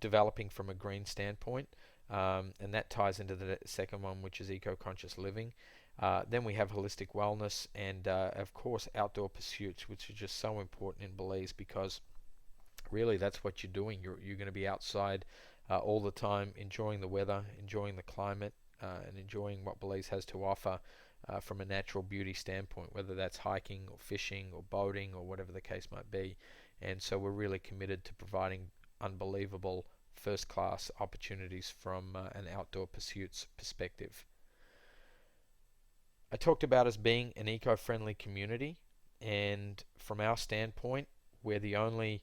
developing from a green standpoint, and that ties into the second one, which is eco-conscious living. Then we have holistic wellness and, of course, outdoor pursuits, which are just so important in Belize because really that's what you're doing. You're going to be outside all the time, enjoying the weather, enjoying the climate, and enjoying what Belize has to offer from a natural beauty standpoint, whether that's hiking or fishing or boating or whatever the case might be. And so we're really committed to providing unbelievable first-class opportunities from an outdoor pursuits perspective. I talked about us being an eco-friendly community, and from our standpoint, we're the only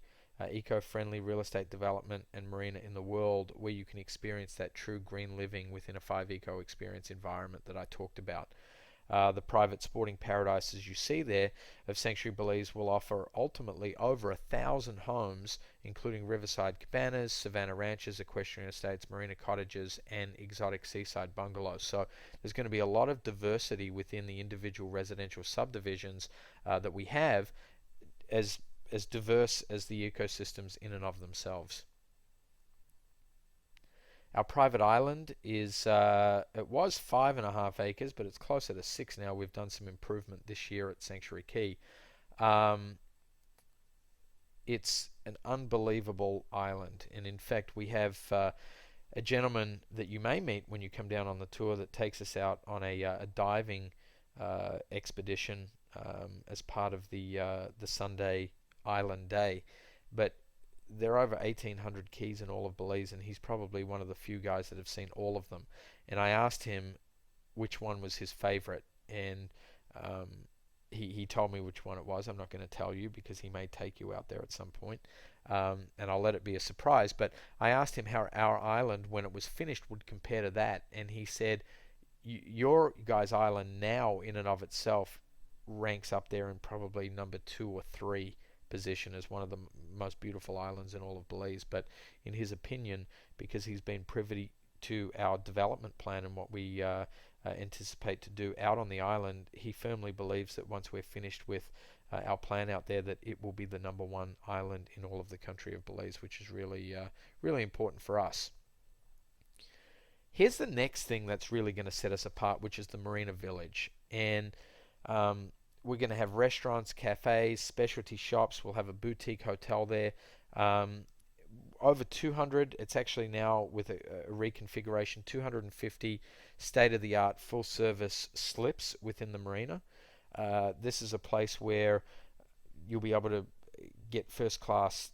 eco-friendly real estate development and marina in the world where you can experience that true green living within a 5 eco experience environment that I talked about. The private sporting paradises you see there of Sanctuary Belize will offer ultimately over 1,000 homes, including riverside cabanas, savannah ranches, equestrian estates, marina cottages, and exotic seaside bungalows. So there's going to be a lot of diversity within the individual residential subdivisions that we have, as diverse as the ecosystems in and of themselves. Our private island is, it was 5.5 acres, but it's closer to 6 now. We've done some improvement this year at Sanctuary Key. It's an unbelievable island, and in fact we have a gentleman that you may meet when you come down on the tour that takes us out on a diving expedition as part of the Sunday Island Day. But there are over 1,800 keys in all of Belize, and he's probably one of the few guys that have seen all of them. And I asked him which one was his favorite, and he told me which one it was. I'm not going to tell you because he may take you out there at some point, and I'll let it be a surprise. But I asked him how our island, when it was finished, would compare to that, and he said, your guys' island now in and of itself ranks up there in probably number 2 or 3 position as one of the most beautiful islands in all of Belize. But in his opinion, because he's been privy to our development plan and what we anticipate to do out on the island, he firmly believes that once we're finished with our plan out there, that it will be the number 1 island in all of the country of Belize, which is really really important for us. Here's the next thing that's really going to set us apart, which is the Marina Village. And we're going to have restaurants, cafes, specialty shops. We'll have a boutique hotel there. Over 200, it's actually now with a reconfiguration, 250 state-of-the-art full-service slips within the marina. This is a place where you'll be able to get a first-class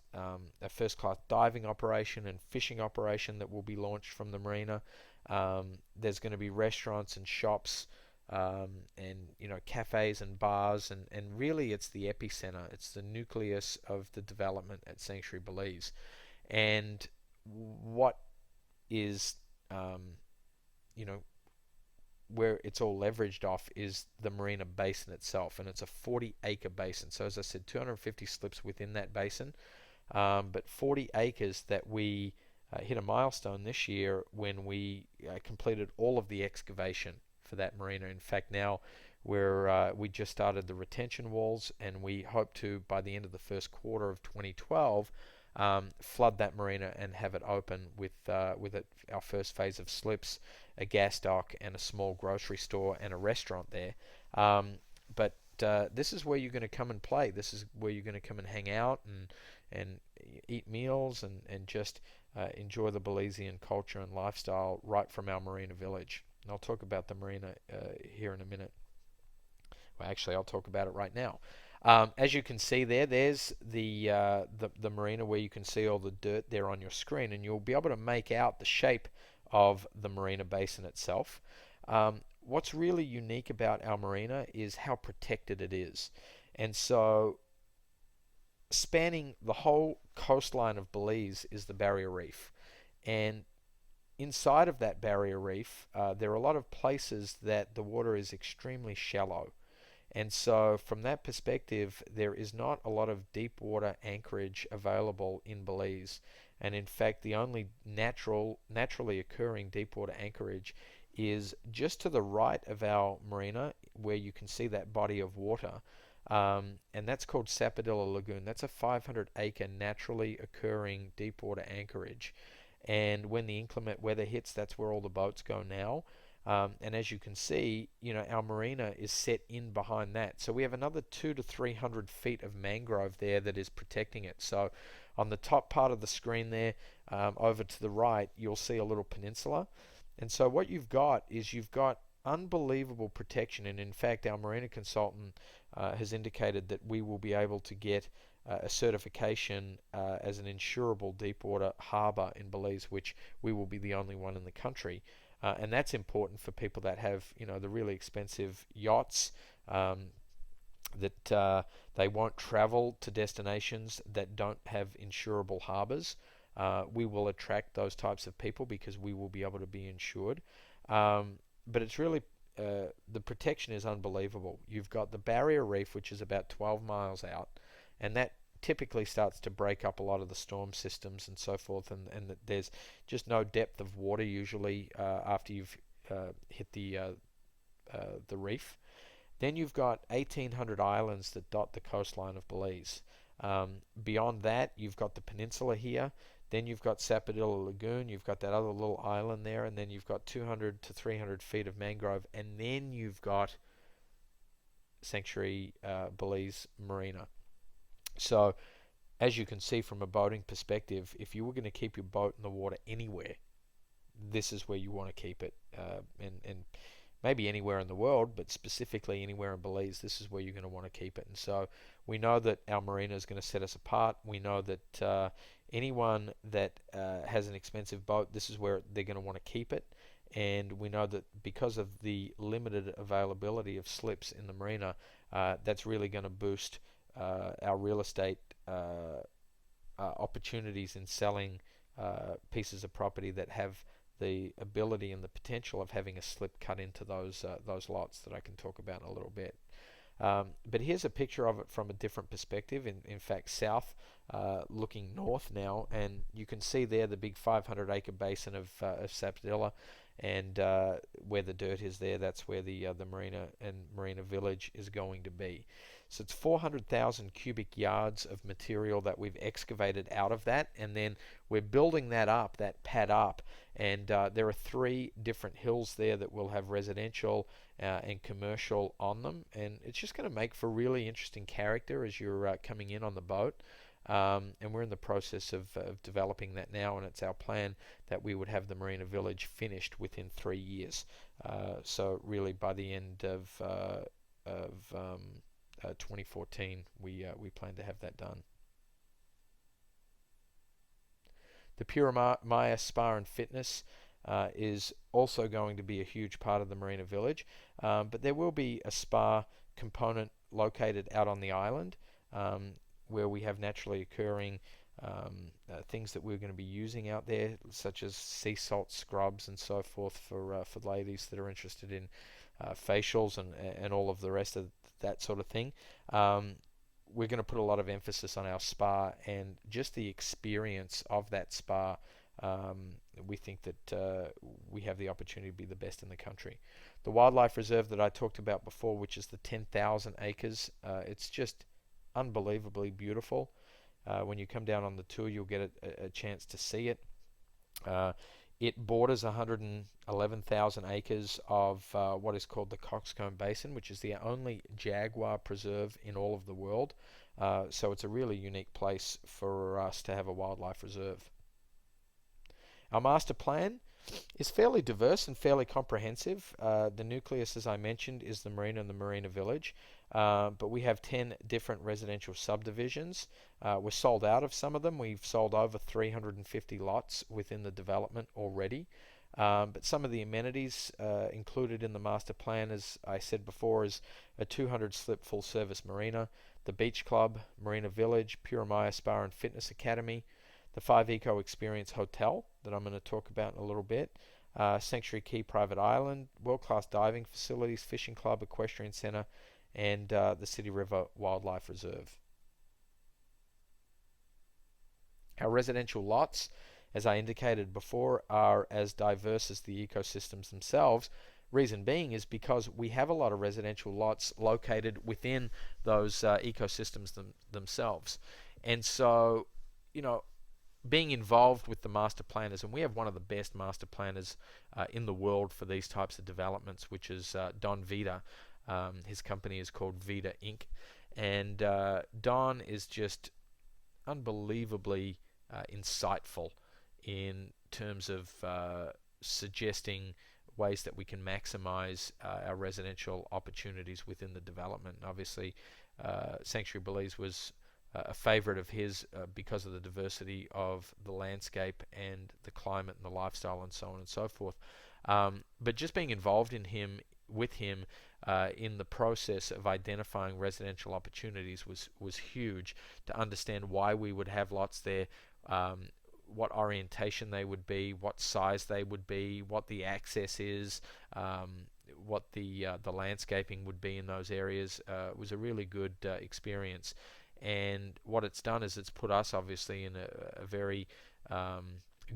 diving operation and fishing operation that will be launched from the marina. There's going to be restaurants and shops, and cafes and bars, and really it's the epicenter. It's the nucleus of the development at Sanctuary Belize. And what is where it's all leveraged off is the marina basin itself, and it's a 40-acre basin. So as I said, 250 slips within that basin, but 40 acres that we hit a milestone this year when we completed all of the excavation for that marina. In fact, now we just started the retention walls, and we hope to, by the end of the first quarter of 2012, flood that marina and have it open with our first phase of slips, a gas dock, and a small grocery store and a restaurant there. But this is where you're going to come and play. This is where you're going to come and hang out and eat meals and just enjoy the Belizean culture and lifestyle right from our marina village. And I'll talk about the marina here in a minute. Well, actually, I'll talk about it right now. As you can see there, there's the marina where you can see all the dirt there on your screen, and you'll be able to make out the shape of the marina basin itself. What's really unique about our marina is how protected it is. And so, spanning the whole coastline of Belize is the barrier reef. And inside of that barrier reef, there are a lot of places that the water is extremely shallow. And so, from that perspective, there is not a lot of deep water anchorage available in Belize. And in fact, the only naturally occurring deep water anchorage is just to the right of our marina, where you can see that body of water. And that's called Sapodilla Lagoon. That's a 500-acre naturally occurring deep water anchorage. And when the inclement weather hits, that's where all the boats go now. And as you can see, our marina is set in behind that. So we have another 200 to 300 feet of mangrove there that is protecting it. So on the top part of the screen there, over to the right, you'll see a little peninsula. And so what you've got is you've got unbelievable protection. And in fact, our marina consultant has indicated that we will be able to get a certification as an insurable deepwater harbour in Belize, which we will be the only one in the country. And that's important for people that have, the really expensive yachts, that they won't travel to destinations that don't have insurable harbours. We will attract those types of people because we will be able to be insured. But it's really, the protection is unbelievable. You've got the barrier reef, which is about 12 miles out, and that typically starts to break up a lot of the storm systems and so forth, and there's just no depth of water usually after you've hit the reef. Then you've got 1,800 islands that dot the coastline of Belize. Beyond that, you've got the peninsula here. Then you've got Sapodilla Lagoon. You've got that other little island there, and then you've got 200 to 300 feet of mangrove, and then you've got Sanctuary Belize Marina. So, as you can see from a boating perspective, if you were going to keep your boat in the water anywhere, this is where you want to keep it. And maybe anywhere in the world, but specifically anywhere in Belize, this is where you're going to want to keep it. And so we know that our marina is going to set us apart. We know that anyone that has an expensive boat, this is where they're going to want to keep it. And we know that because of the limited availability of slips in the marina, that's really going to boost our real estate opportunities in selling pieces of property that have the ability and the potential of having a slip cut into those lots that I can talk about in a little bit. But here's a picture of it from a different perspective, in fact south, looking north now, and you can see there the big 500-acre basin of Sapodilla, and where the dirt is there, that's where the marina and marina village is going to be. So it's 400,000 cubic yards of material that we've excavated out of that, and then we're building that up, that pad up, and there are 3 different hills there that will have residential and commercial on them, and it's just going to make for really interesting character as you're coming in on the boat. And we're in the process of developing that now, and it's our plan that we would have the marina village finished within 3 years. So really by the end of 2014, we plan to have that done. The Pura Maya Spa and Fitness is also going to be a huge part of the marina village, but there will be a spa component located out on the island, where we have naturally occurring things that we're going to be using out there, such as sea salt scrubs and so forth for ladies that are interested in facials and all of the rest of that sort of thing. We're going to put a lot of emphasis on our spa and just the experience of that spa. We think that we have the opportunity to be the best in the country. The wildlife reserve that I talked about before, which is the 10,000 acres, it's just unbelievably beautiful. When you come down on the tour, you'll get a chance to see it. It borders 111,000 acres of what is called the Coxcomb Basin, which is the only jaguar preserve in all of the world. So it's a really unique place for us to have a wildlife reserve. Our master plan is fairly diverse and fairly comprehensive. The nucleus, as I mentioned, is the marina and the marina village, but we have 10 different residential subdivisions. We're sold out of some of them. We've sold over 350 lots within the development already. But some of the amenities included in the master plan, as I said before, is a 200 slip full service marina, the beach club, marina village, Puramaya Spa and Fitness Academy, the 5 Eco Experience Hotel that I'm going to talk about in a little bit, Sanctuary Key Private Island, world-class diving facilities, fishing club, equestrian centre, and the City River Wildlife Reserve. Our residential lots, as I indicated before, are as diverse as the ecosystems themselves. Reason being is because we have a lot of residential lots located within those ecosystems themselves. And so, you know, being involved with the master planners, and we have one of the best master planners in the world for these types of developments, which is Don Vida. His company is called Vida Inc. And Don is just unbelievably insightful in terms of suggesting ways that we can maximize our residential opportunities within the development. And obviously, Sanctuary Belize was a favorite of his because of the diversity of the landscape and the climate and the lifestyle and so on and so forth. But just being involved with him in the process of identifying residential opportunities was huge to understand why we would have lots there, what orientation they would be, what size they would be, what the access is, what the landscaping would be in those areas. It was a really good experience. And what it's done is it's put us obviously in a very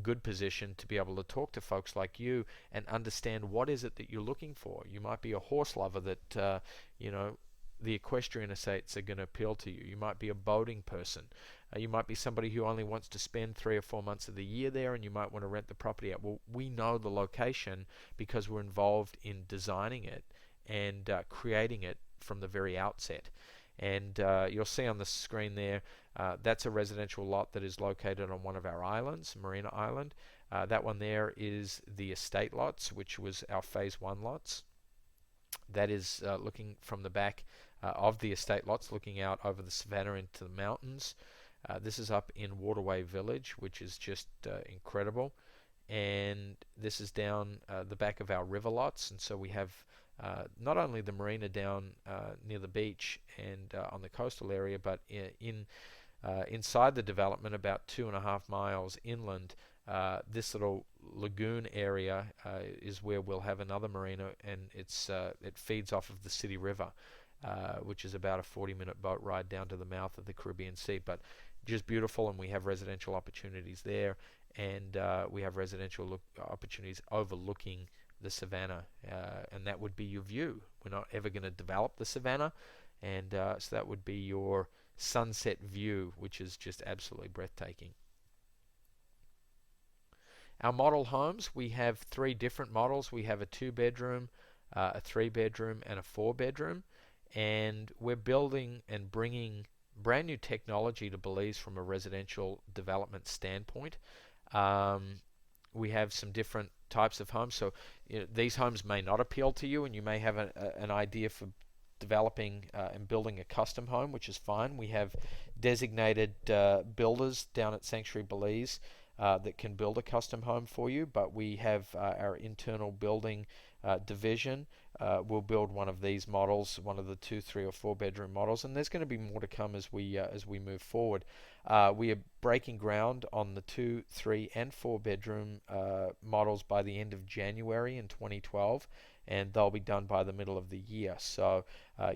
good position to be able to talk to folks like you and understand what is it that you're looking for. You might be a horse lover that, the equestrian estates are going to appeal to you. You might be a boating person. You might be somebody who only wants to spend 3 or 4 months of the year there, and you might want to rent the property out. Well, we know the location because we're involved in designing it and creating it from the very outset. And you'll see on the screen there, that's a residential lot that is located on one of our islands, Marina Island. That one there is the estate lots, which was our phase 1 lots. That is looking from the back of the estate lots, looking out over the savannah into the mountains. This is up in Waterway Village, which is just incredible. And this is down the back of our river lots, and so we have not only the marina down near the beach and on the coastal area, but inside the development, about 2.5 miles inland, this little lagoon area is where we'll have another marina, and it feeds off of the City River, which is about a 40-minute boat ride down to the mouth of the Caribbean Sea. But just beautiful, and we have residential opportunities there, and we have residential opportunities overlooking the savannah, and that would be your view. We're not ever going to develop the savannah, and so that would be your sunset view, which is just absolutely breathtaking. Our model homes, we have 3 different models. We have a 2-bedroom, a 3-bedroom, and a 4-bedroom, and we're building and bringing brand new technology to Belize from a residential development standpoint. We have some different types of homes, so these homes may not appeal to you, and you may have an idea for developing and building a custom home, which is fine. We have designated builders down at Sanctuary Belize that can build a custom home for you, but we have our internal building division will build one of these models, one of the 2, 3, or 4-bedroom models, and there's going to be more to come as we move forward. We are breaking ground on the 2, 3, and 4-bedroom models by the end of January in 2012, and they'll be done by the middle of the year. So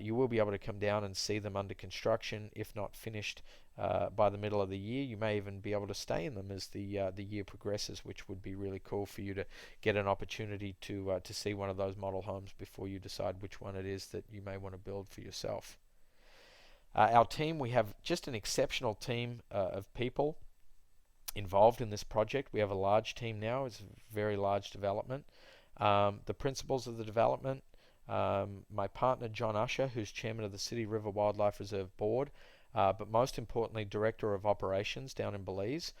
you will be able to come down and see them under construction, if not finished by the middle of the year. You may even be able to stay in them as the year progresses, which would be really cool for you to get an opportunity to see one of those model homes before you decide which one it is that you may want to build for yourself. Our team, we have just an exceptional team of people involved in this project. We have a large team now. It's a very large development. The principals of the development, my partner John Usher, who's chairman of the City River Wildlife Reserve Board, but most importantly, Director of Operations down in Belize.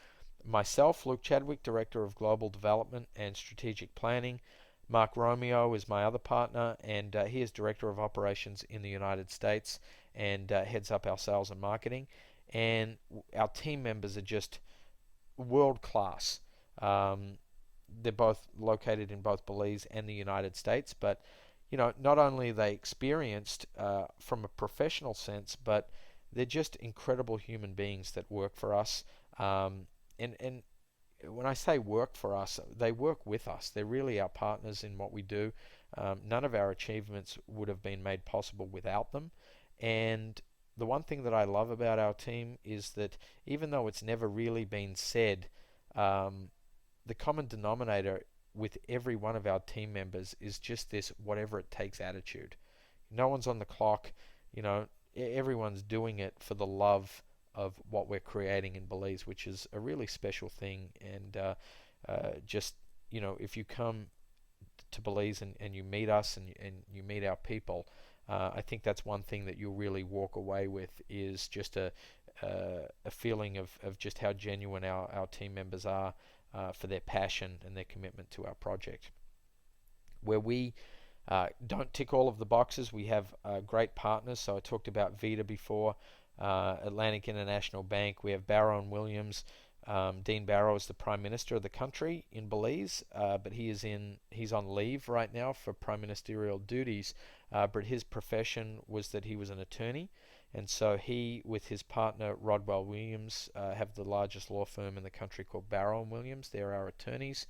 Myself, Luke Chadwick, Director of Global Development and Strategic Planning. Mark Romeo is my other partner, and he is Director of Operations in the United States and heads up our sales and marketing. And our team members are just world class. Um, they're both located in both Belize and the United States, but not only are they experienced from a professional sense, but they're just incredible human beings that work for us. And when I say work for us, they work with us. They're really our partners in what we do. None of our achievements would have been made possible without them. And the one thing that I love about our team is that even though it's never really been said, um, the common denominator with every one of our team members is just this whatever it takes attitude. No one's on the clock, you know, everyone's doing it for the love of what we're creating in Belize, which is a really special thing. And just, if you come to Belize and you meet us and you meet our people, I think that's one thing that you'll really walk away with is just a feeling of just how genuine our team members are for their passion and their commitment to our project. Where we don't tick all of the boxes, we have great partners. So I talked about Vita before, Atlantic International Bank. We have Barrow and Williams. Dean Barrow is the Prime Minister of the country in Belize, but he's on leave right now for prime ministerial duties. But his profession was that he was an attorney, and so he, with his partner Rodwell Williams, have the largest law firm in the country called Barrow and Williams. They're our attorneys.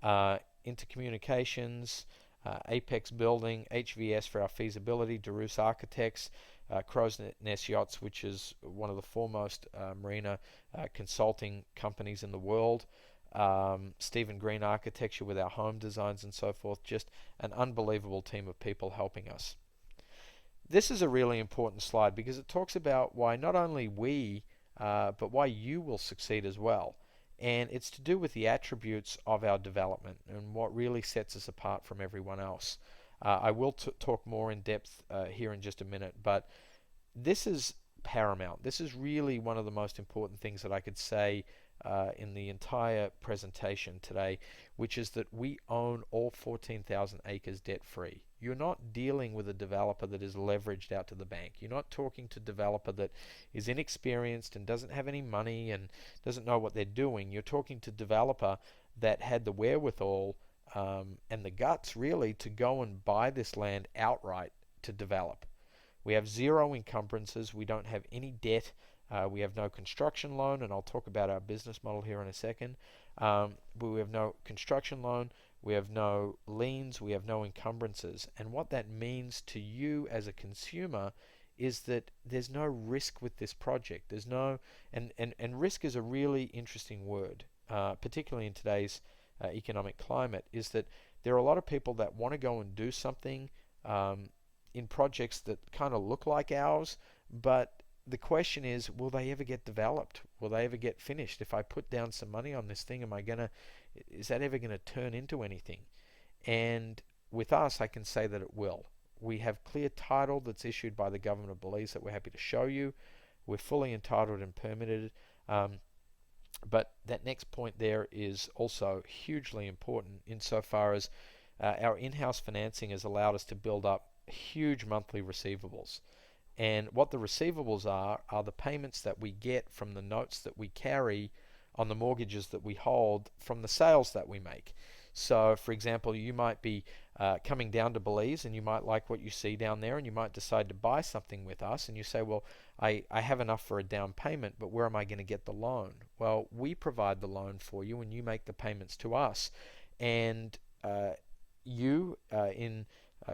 Intercommunications, Apex Building, HVS for our feasibility, DeRoos Architects, Crow's Nest Yachts, which is one of the foremost marina consulting companies in the world, Stephen Green Architecture with our home designs and so forth. Just an unbelievable team of people helping us. This is a really important slide because it talks about why not only we, but why you will succeed as well. And it's to do with the attributes of our development and what really sets us apart from everyone else. I will talk more in depth here in just a minute, but this is paramount. This is really one of the most important things that I could say in the entire presentation today, which is that we own all 14,000 acres debt-free. You're not dealing with a developer that is leveraged out to the bank. You're not talking to a developer that is inexperienced and doesn't have any money and doesn't know what they're doing. You're talking to a developer that had the wherewithal and the guts really to go and buy this land outright to develop. We have zero encumbrances. We don't have any debt. We have no construction loan, and I'll talk about our business model here in a second. But we have no construction loan. We have no liens. We have no encumbrances. And what that means to you as a consumer is that there's no risk with this project. There's no, and risk is a really interesting word, particularly in today's economic climate, is that there are a lot of people that want to go and do something in projects that kind of look like ours, but the question is, will they ever get developed? Will they ever get finished? If I put down some money on this thing, is that ever gonna turn into anything? And with us, I can say that it will. We have clear title that's issued by the government of Belize that we're happy to show you. We're fully entitled and permitted. But that next point there is also hugely important insofar as our in-house financing has allowed us to build up huge monthly receivables. And what the receivables are the payments that we get from the notes that we carry on the mortgages that we hold from the sales that we make. So, for example, you might be coming down to Belize and you might like what you see down there and you might decide to buy something with us and you say, well, I have enough for a down payment, but where am I going to get the loan? Well, we provide the loan for you and you make the payments to us. And you, in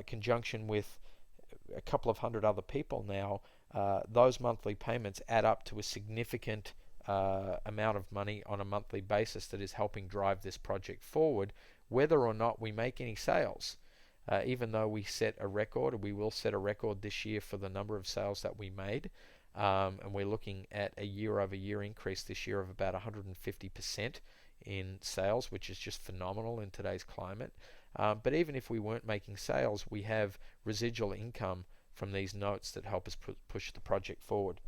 conjunction with a couple of hundred other people now, those monthly payments add up to a significant amount of money on a monthly basis that is helping drive this project forward, whether or not we make any sales. Even though we set a record, and we will set a record this year for the number of sales that we made, and we're looking at a year-over-year increase this year of about 150% in sales, which is just phenomenal in today's climate. But even if we weren't making sales, we have residual income from these notes that help us push the project forward.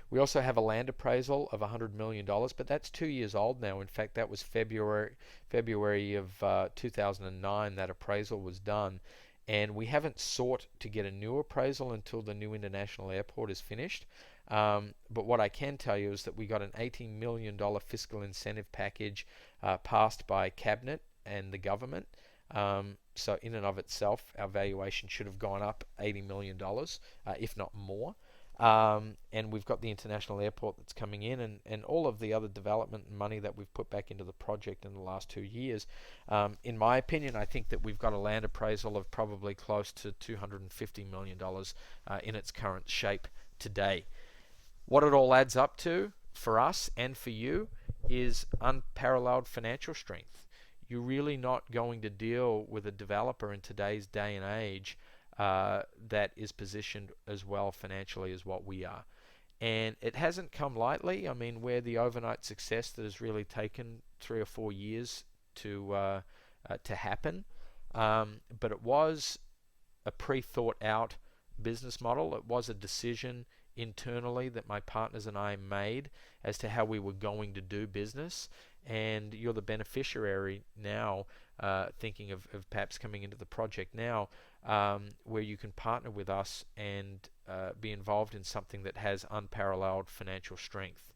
We also have a land appraisal of $100 million, but that's 2 years old now. In fact, that was February of 2009 that appraisal was done. And we haven't sought to get a new appraisal until the new international airport is finished. But what I can tell you is that we got an $18 million fiscal incentive package passed by Cabinet and the government. So in and of itself, our valuation should have gone up $80 million, if not more. And we've got the international airport that's coming in, and all of the other development and money that we've put back into the project in the last 2 years. In my opinion, I think that we've got a land appraisal of probably close to $250 million in its current shape today. What it all adds up to for us and for you is unparalleled financial strength. You're really not going to deal with a developer in today's day and age that is positioned as well financially as what we are. And it hasn't come lightly. I mean, we're the overnight success that has really taken 3 or 4 years to happen. But it was a pre-thought out business model. It was a decision internally that my partners and I made as to how we were going to do business. And you're the beneficiary now, thinking of perhaps coming into the project now, where you can partner with us and be involved in something that has unparalleled financial strength.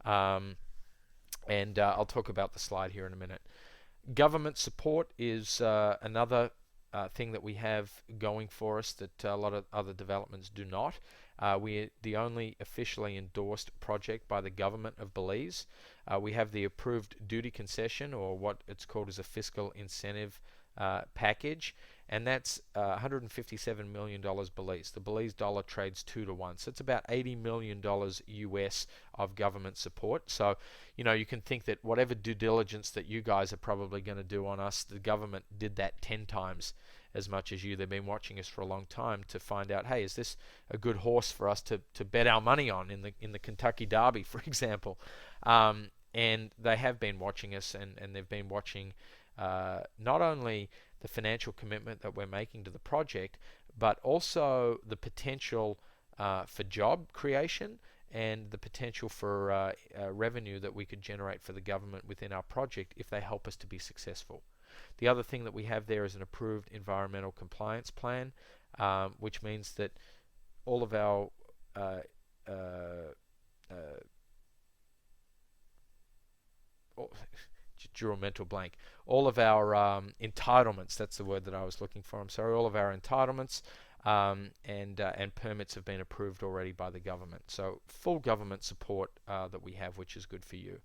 And I'll talk about the slide here in a minute. Government support is another thing that we have going for us that a lot of other developments do not. We're the only officially endorsed project by the government of Belize. We have the approved duty concession, or what it's called as a fiscal incentive package, and that's $157 million Belize. The Belize dollar trades 2 to 1, so it's about $80 million US of government support. So, you can think that whatever due diligence that you guys are probably going to do on us, the government did that 10 times as much as you. They've been watching us for a long time to find out, hey, is this a good horse for us to bet our money on in the Kentucky Derby, for example? And they have been watching us, and they've been watching not only the financial commitment that we're making to the project, but also the potential for job creation and the potential for revenue that we could generate for the government within our project if they help us to be successful. The other thing that we have there is an approved environmental compliance plan, which means that all of our drew a mental blank. All of our entitlements, that's the word that I was looking for, I'm sorry, all of our entitlements and permits have been approved already by the government. So full government support that we have, which is good for you.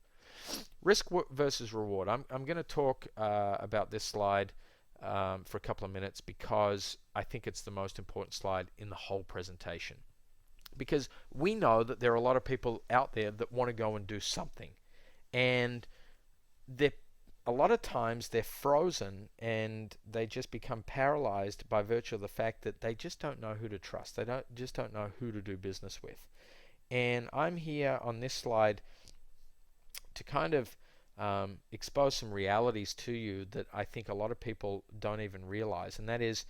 Risk versus reward. I'm going to talk about this slide for a couple of minutes because I think it's the most important slide in the whole presentation. Because we know that there are a lot of people out there that want to go and do something, and a lot of times they're frozen and they just become paralyzed by virtue of the fact that they just don't know who to trust. They just don't know who to do business with. And I'm here on this slide to kind of expose some realities to you that I think a lot of people don't even realize. And that is,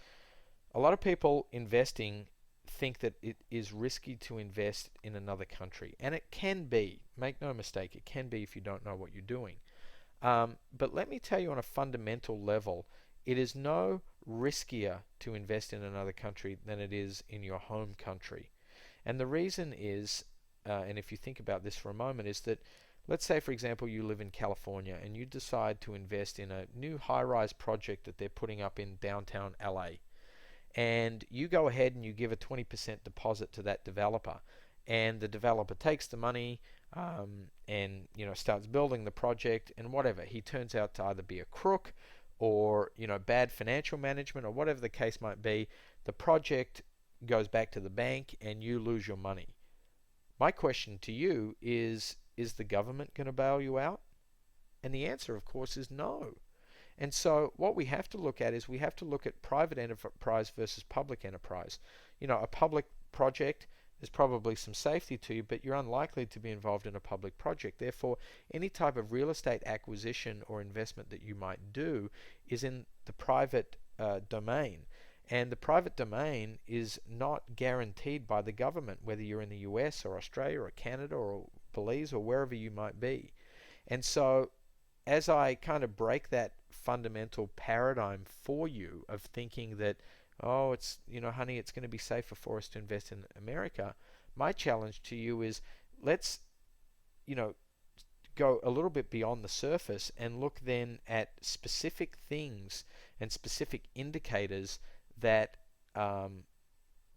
a lot of people investing think that it is risky to invest in another country. And it can be. Make no mistake, it can be if you don't know what you're doing. But let me tell you on a fundamental level, it is no riskier to invest in another country than it is in your home country. And the reason is, and if you think about this for a moment, is that let's say, for example, you live in California and you decide to invest in a new high-rise project that they're putting up in downtown LA. And you go ahead and you give a 20% deposit to that developer. And the developer takes the money and starts building the project, and whatever. He turns out to either be a crook or bad financial management or whatever the case might be. The project goes back to the bank and you lose your money. My question to you is the government going to bail you out? And the answer, of course, is no. And so what we have to look at is we have to look at private enterprise versus public enterprise. A public project, there's probably some safety to you, but you're unlikely to be involved in a public project. Therefore, any type of real estate acquisition or investment that you might do is in the private domain. And the private domain is not guaranteed by the government, whether you're in the US or Australia or Canada or Belize or wherever you might be. And so as I kind of break that fundamental paradigm for you of thinking that, oh, it's, honey, it's going to be safer for us to invest in America, my challenge to you is let's, you know, go a little bit beyond the surface and look then at specific things and specific indicators that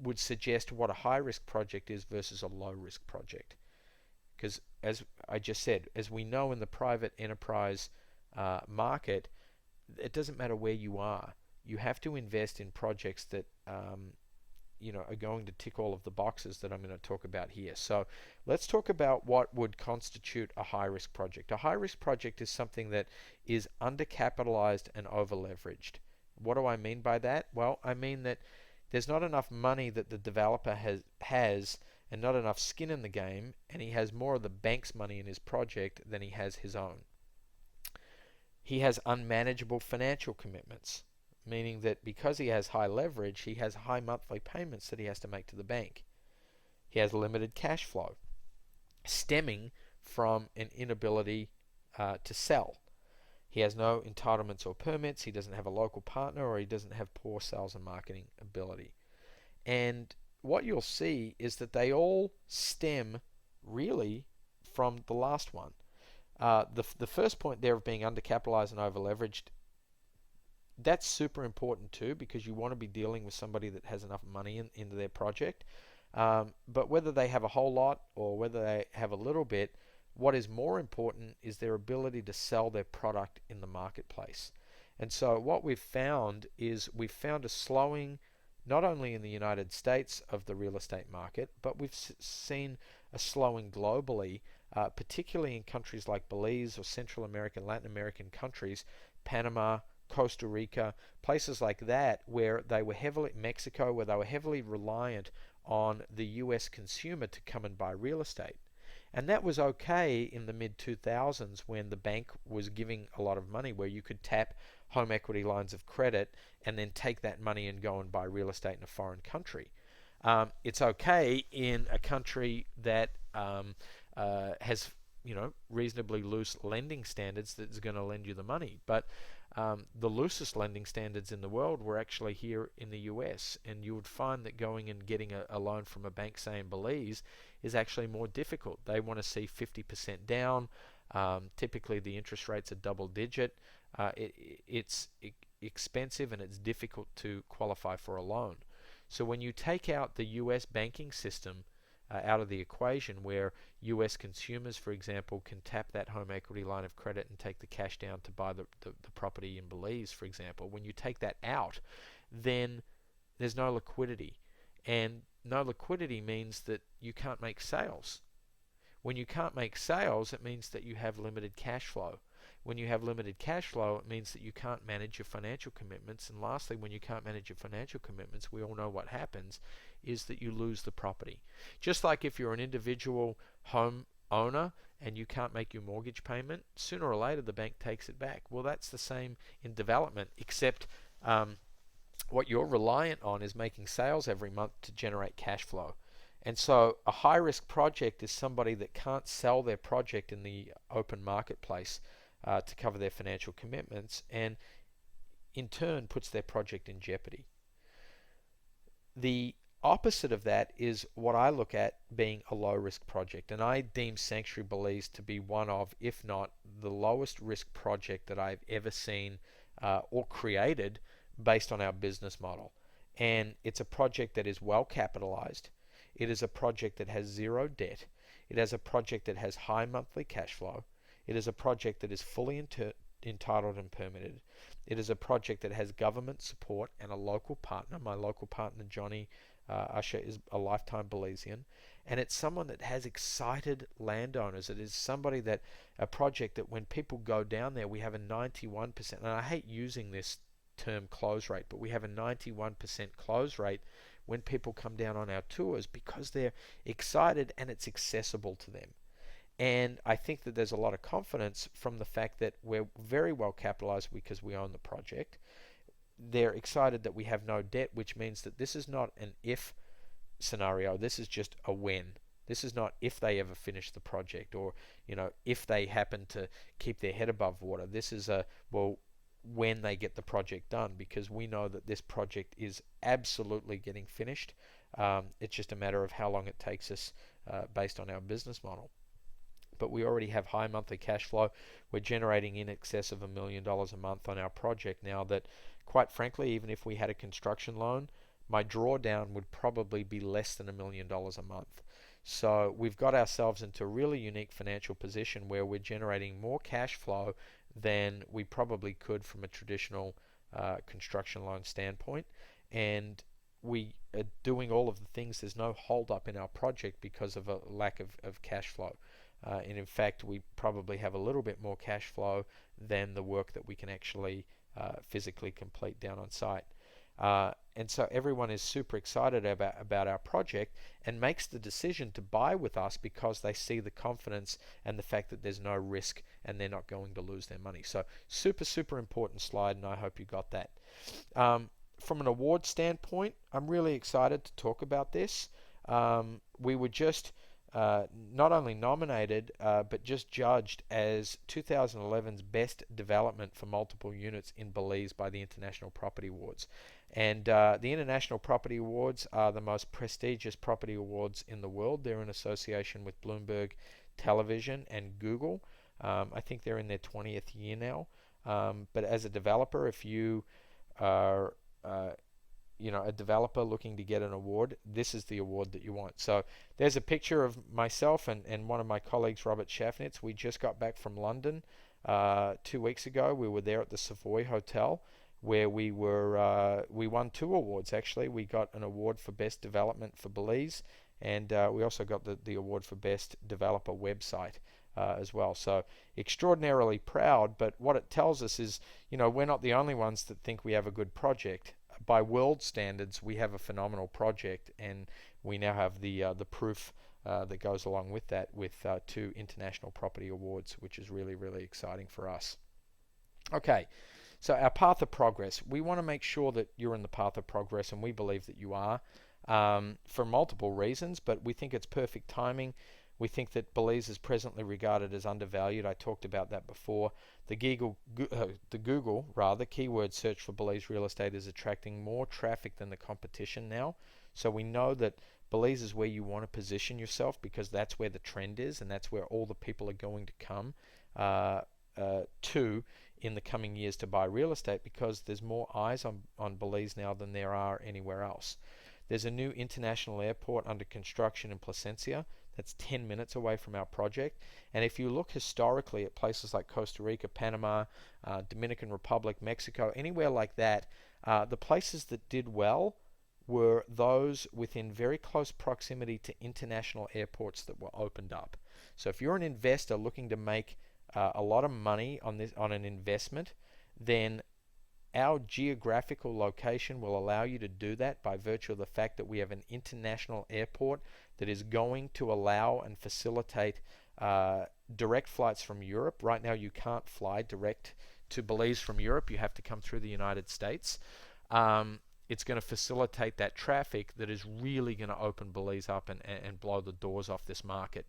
would suggest what a high risk project is versus a low risk project. Because as I just said, as we know in the private enterprise market, it doesn't matter where you are. You have to invest in projects that are going to tick all of the boxes that I'm going to talk about here. So let's talk about what would constitute a high risk project. A high risk project is something that is undercapitalized and over leveraged. What do I mean by that? Well, I mean that there's not enough money that the developer has and not enough skin in the game, and he has more of the bank's money in his project than he has his own. He has unmanageable financial commitments, meaning that because he has high leverage, he has high monthly payments that he has to make to the bank. He has limited cash flow, stemming from an inability to sell. He has no entitlements or permits, he doesn't have a local partner, or he doesn't have poor sales and marketing ability. And what you'll see is that they all stem really from the last one. The first point there of being undercapitalized and overleveraged, that's super important too, because you want to be dealing with somebody that has enough money into their project. But whether they have a whole lot or whether they have a little bit, what is more important is their ability to sell their product in the marketplace. And so what we've found is we've found a slowing not only in the United States of the real estate market, but we've seen a slowing globally, particularly in countries like Belize or Central American, Latin American countries, Panama, Costa Rica, places like that, where they were heavily, Mexico, where they were heavily reliant on the US consumer to come and buy real estate. And that was okay in the mid 2000s when the bank was giving a lot of money, where you could tap home equity lines of credit and then take that money and go and buy real estate in a foreign country. It's okay in a country that has reasonably loose lending standards that's going to lend you the money. But the loosest lending standards in the world were actually here in the US, and you would find that going and getting a loan from a bank, say in Belize, is actually more difficult. They want to see 50% down. Typically the interest rates are double digit. It's expensive and it's difficult to qualify for a loan. So when you take out the US banking system out of the equation, where US consumers, for example, can tap that home equity line of credit and take the cash down to buy the property in Belize, for example, when you take that out, then there's no liquidity. And no liquidity means that you can't make sales. When you can't make sales, it means that you have limited cash flow. When you have limited cash flow, it means that you can't manage your financial commitments. And lastly, when you can't manage your financial commitments, we all know what happens is that you lose the property. Just like if you're an individual home owner and you can't make your mortgage payment, sooner or later the bank takes it back. Well, that's the same in development, except what you're reliant on is making sales every month to generate cash flow. And so a high-risk project is somebody that can't sell their project in the open marketplace to cover their financial commitments, and in turn puts their project in jeopardy. The opposite of that is what I look at being a low-risk project, and I deem Sanctuary Belize to be one of, if not the lowest risk project that I've ever seen or created based on our business model. And it's a project that is well capitalized. It is a project that has zero debt. It is a project that has high monthly cash flow. It is a project that is fully entitled and permitted. It is a project that has government support and a local partner. My local partner, Johnny Usher, is a lifetime Belizean. And it's someone that has excited landowners. It is somebody that, a project that when people go down there, we have a 91%, and I hate using this term close rate, but we have a 91% close rate when people come down on our tours because they're excited and it's accessible to them. And I think that there's a lot of confidence from the fact that we're very well capitalized because we own the project. they're excited that we have no debt, which means that this is not an if scenario. This is just a when. This is not if they ever finish the project, or if they happen to keep their head above water. This is a, well, when they get the project done, because we know that this project is absolutely getting finished. It's just a matter of how long it takes us based on our business model. But we already have high monthly cash flow. We're generating in excess of $1 million a month on our project now, that quite frankly, even if we had a construction loan, my drawdown would probably be less than $1 million a month. So we've got ourselves into a really unique financial position where we're generating more cash flow than we probably could from a traditional construction loan standpoint. And we are doing all of the things. There's no hold up in our project because of a lack of cash flow. And in fact, we probably have a little bit more cash flow than the work that we can actually physically complete down on site. And so everyone is super excited about our project and makes the decision to buy with us because they see the confidence and the fact that there's no risk and they're not going to lose their money. So super, super important slide, and I hope you got that. From an award standpoint, I'm really excited to talk about this. We were just not only nominated, but just judged as 2011's best development for multiple units in Belize by the International Property Awards. And the International Property Awards are the most prestigious property awards in the world. They're in association with Bloomberg Television and Google. I think they're in their 20th year now. But as a developer, if you are a developer looking to get an award, this is the award that you want. So there's a picture of myself and one of my colleagues, Robert Schaffnitz. We just got back from London 2 weeks ago. We were there at the Savoy Hotel, where we won 2 awards actually. We got an award for Best Development for Belize, and we also got the award for Best Developer Website as well. So extraordinarily proud, but what it tells us is, we're not the only ones that think we have a good project. By world standards, we have a phenomenal project, and we now have the proof that goes along with that, with 2 international property awards, which is really, really exciting for us. Okay, so our path of progress. We want to make sure that you're in the path of progress, and we believe that you are, for multiple reasons, but we think it's perfect timing. We think that Belize is presently regarded as undervalued. I talked about that before. The Google keyword search for Belize real estate is attracting more traffic than the competition now. So we know that Belize is where you want to position yourself, because that's where the trend is, and that's where all the people are going to come to in the coming years to buy real estate, because there's more eyes on Belize now than there are anywhere else. There's a new international airport under construction in Placencia. That's 10 minutes away from our project. And if you look historically at places like Costa Rica, Panama, Dominican Republic, Mexico, anywhere like that, the places that did well were those within very close proximity to international airports that were opened up. So if you're an investor looking to make a lot of money on an investment, then our geographical location will allow you to do that by virtue of the fact that we have an international airport that is going to allow and facilitate direct flights from Europe. Right now you can't fly direct to Belize from Europe. You have to come through the United States. It's going to facilitate that traffic that is really going to open Belize up and blow the doors off this market.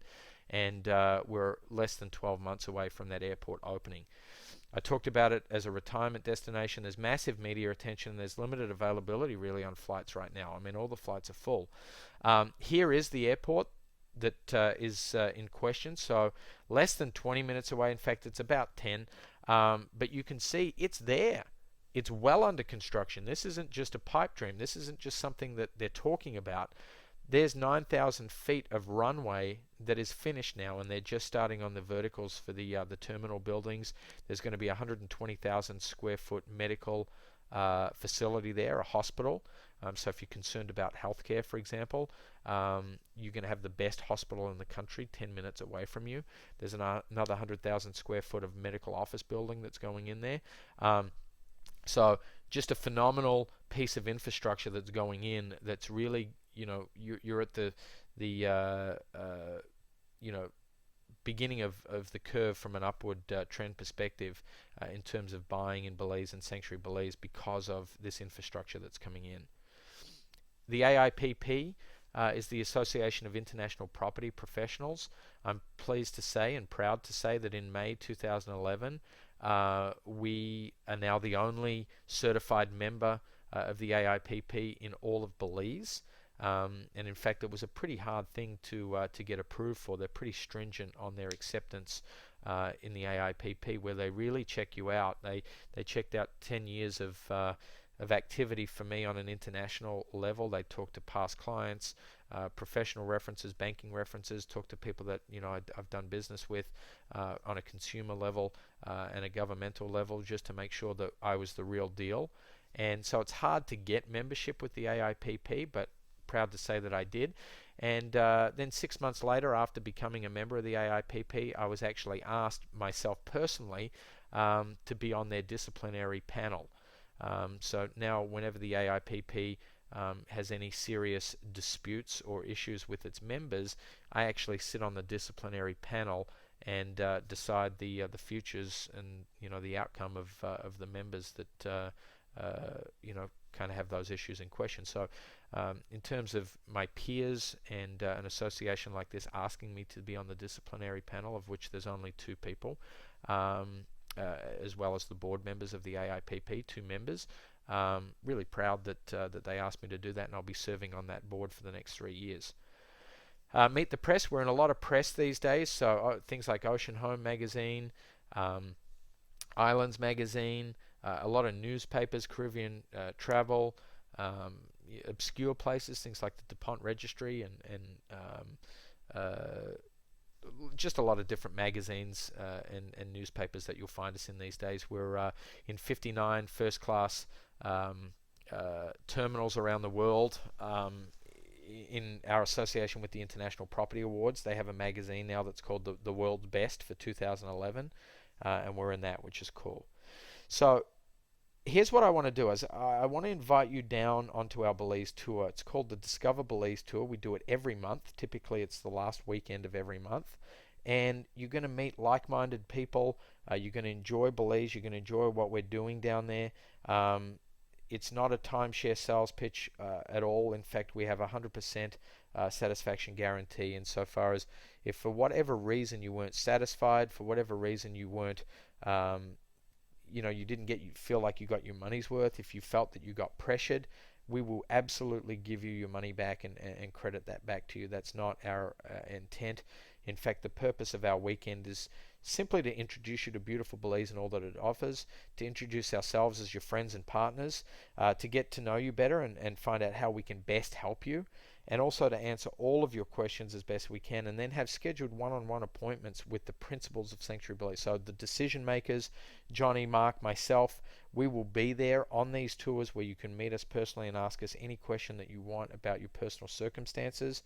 And we're less than 12 months away from that airport opening. I talked about it as a retirement destination. There's massive media attention. There's limited availability really on flights right now. I mean, all the flights are full. Here is the airport that is in question. So less than 20 minutes away. In fact, it's about 10. But you can see it's there. It's well under construction. This isn't just a pipe dream. This isn't just something that they're talking about. There's 9,000 feet of runway that is finished now, and they're just starting on the verticals for the terminal buildings. There's going to be a 120,000 square foot medical facility there, a hospital. So if you're concerned about healthcare, for example, you're going to have the best hospital in the country 10 minutes away from you. There's another 100,000 square foot of medical office building that's going in there. So just a phenomenal piece of infrastructure that's going in that's really, you're at the beginning of the curve from an upward trend perspective in terms of buying in Belize and Sanctuary Belize because of this infrastructure that's coming in. The AIPP is the Association of International Property Professionals. I'm pleased to say and proud to say that in May 2011, we are now the only certified member of the AIPP in all of Belize. And in fact, it was a pretty hard thing to get approved for. They're pretty stringent on their acceptance in the AIPP, where they really check you out. They checked out 10 years of activity for me on an international level. They talk to past clients, professional references, banking references, talk to people that I've done business with on a consumer level and a governmental level, just to make sure that I was the real deal. And so it's hard to get membership with the AIPP, but proud to say that I did. And then 6 months later, after becoming a member of the AIPP, I was actually asked myself personally to be on their disciplinary panel. So now whenever the AIPP has any serious disputes or issues with its members, I actually sit on the disciplinary panel and decide the futures and the outcome of the members that kind of have those issues in question. So in terms of my peers and an association like this asking me to be on the disciplinary panel, of which there's only 2 people, as well as the board members of the AIPP, 2 members. Really proud that they asked me to do that, and I'll be serving on that board for the next 3 years. Meet the press. We're in a lot of press these days, so things like Ocean Home magazine, Islands magazine, a lot of newspapers, Caribbean Travel, obscure places, things like the DuPont Registry, and just a lot of different magazines and newspapers that you'll find us in these days. We're in 59 first-class terminals around the world. In our association with the International Property Awards, they have a magazine now that's called the World's Best for 2011, and we're in that, which is cool. So here's what I want to do is I want to invite you down onto our Belize tour. It's called the Discover Belize Tour. We do it every month. Typically it's the last weekend of every month, and you're going to meet like-minded people. You're going to enjoy Belize. You're going to enjoy what we're doing down there. It's not a timeshare sales pitch at all. In fact, we have a 100% satisfaction guarantee insofar as if for whatever reason you weren't satisfied, for whatever reason you weren't you didn't feel like you got your money's worth, if you felt that you got pressured, we will absolutely give you your money back and credit that back to you. That's not our intent. In fact, the purpose of our weekend is simply to introduce you to beautiful Belize and all that it offers, to introduce ourselves as your friends and partners, to get to know you better and find out how we can best help you, and also to answer all of your questions as best we can, and then have scheduled one-on-one appointments with the principals of Sanctuary Belize. So the decision makers, Johnny, Mark, myself, we will be there on these tours where you can meet us personally and ask us any question that you want about your personal circumstances.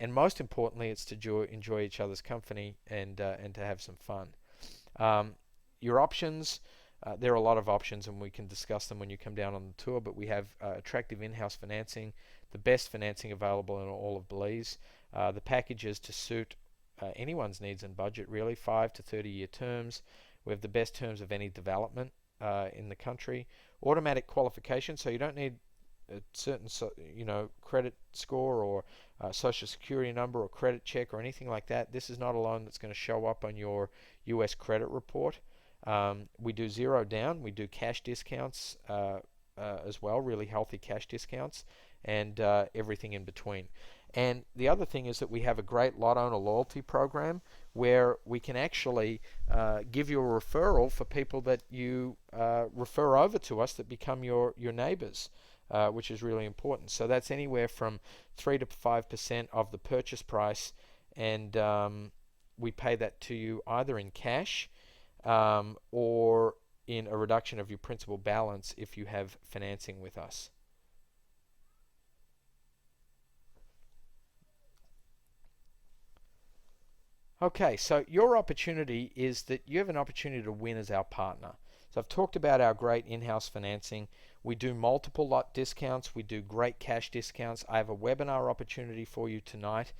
And most importantly, it's to enjoy each other's company and to have some fun. Your options, there are a lot of options, and we can discuss them when you come down on the tour, but we have attractive in-house financing, the best financing available in all of Belize. The package is to suit anyone's needs and budget, really, 5 to 30-year terms. We have the best terms of any development in the country. Automatic qualification, so you don't need a certain credit score or social security number or credit check or anything like that. This is not a loan that's going to show up on your US credit report. We do 0 down. We do cash discounts as well, really healthy cash discounts, and everything in between. And the other thing is that we have a great lot owner loyalty program where we can actually give you a referral for people that you refer over to us that become your neighbors. Which is really important. So that's anywhere from 3 to 5% of the purchase price, and we pay that to you either in cash or in a reduction of your principal balance if you have financing with us. Okay, so your opportunity is that you have an opportunity to win as our partner. So I've talked about our great in-house financing. We do multiple lot discounts. We do great cash discounts. I have a webinar opportunity for you tonight.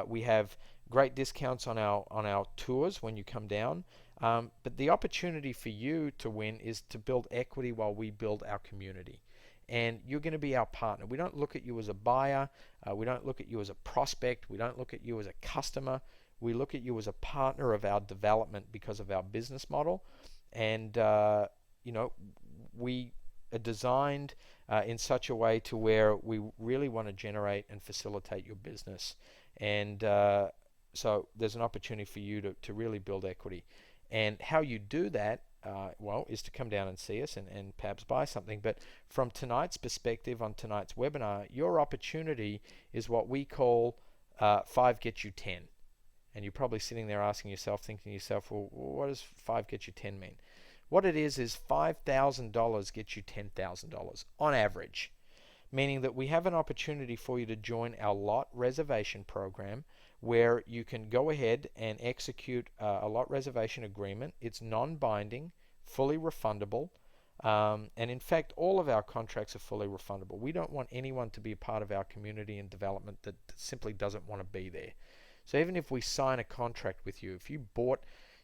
We have great discounts on our tours when you come down. But the opportunity for you to win is to build equity while we build our community. And you're going to be our partner. We don't look at you as a buyer. We don't look at you as a prospect. We don't look at you as a customer. We look at you as a partner of our development because of our business model. And, we are designed in such a way to where we really want to generate and facilitate your business. And so there's an opportunity for you to really build equity. And how you do that, is to come down and see us and perhaps buy something. But from tonight's perspective on tonight's webinar, your opportunity is what we call 5 get you 10. And you're probably sitting there asking yourself, thinking to yourself, well, what does 5 get you 10 mean? What it is $5,000 gets you $10,000 on average, meaning that we have an opportunity for you to join our lot reservation program where you can go ahead and execute a lot reservation agreement. It's non-binding, fully refundable, and in fact, all of our contracts are fully refundable. We don't want anyone to be a part of our community and development that simply doesn't want to be there. So even if we sign a contract with you, if you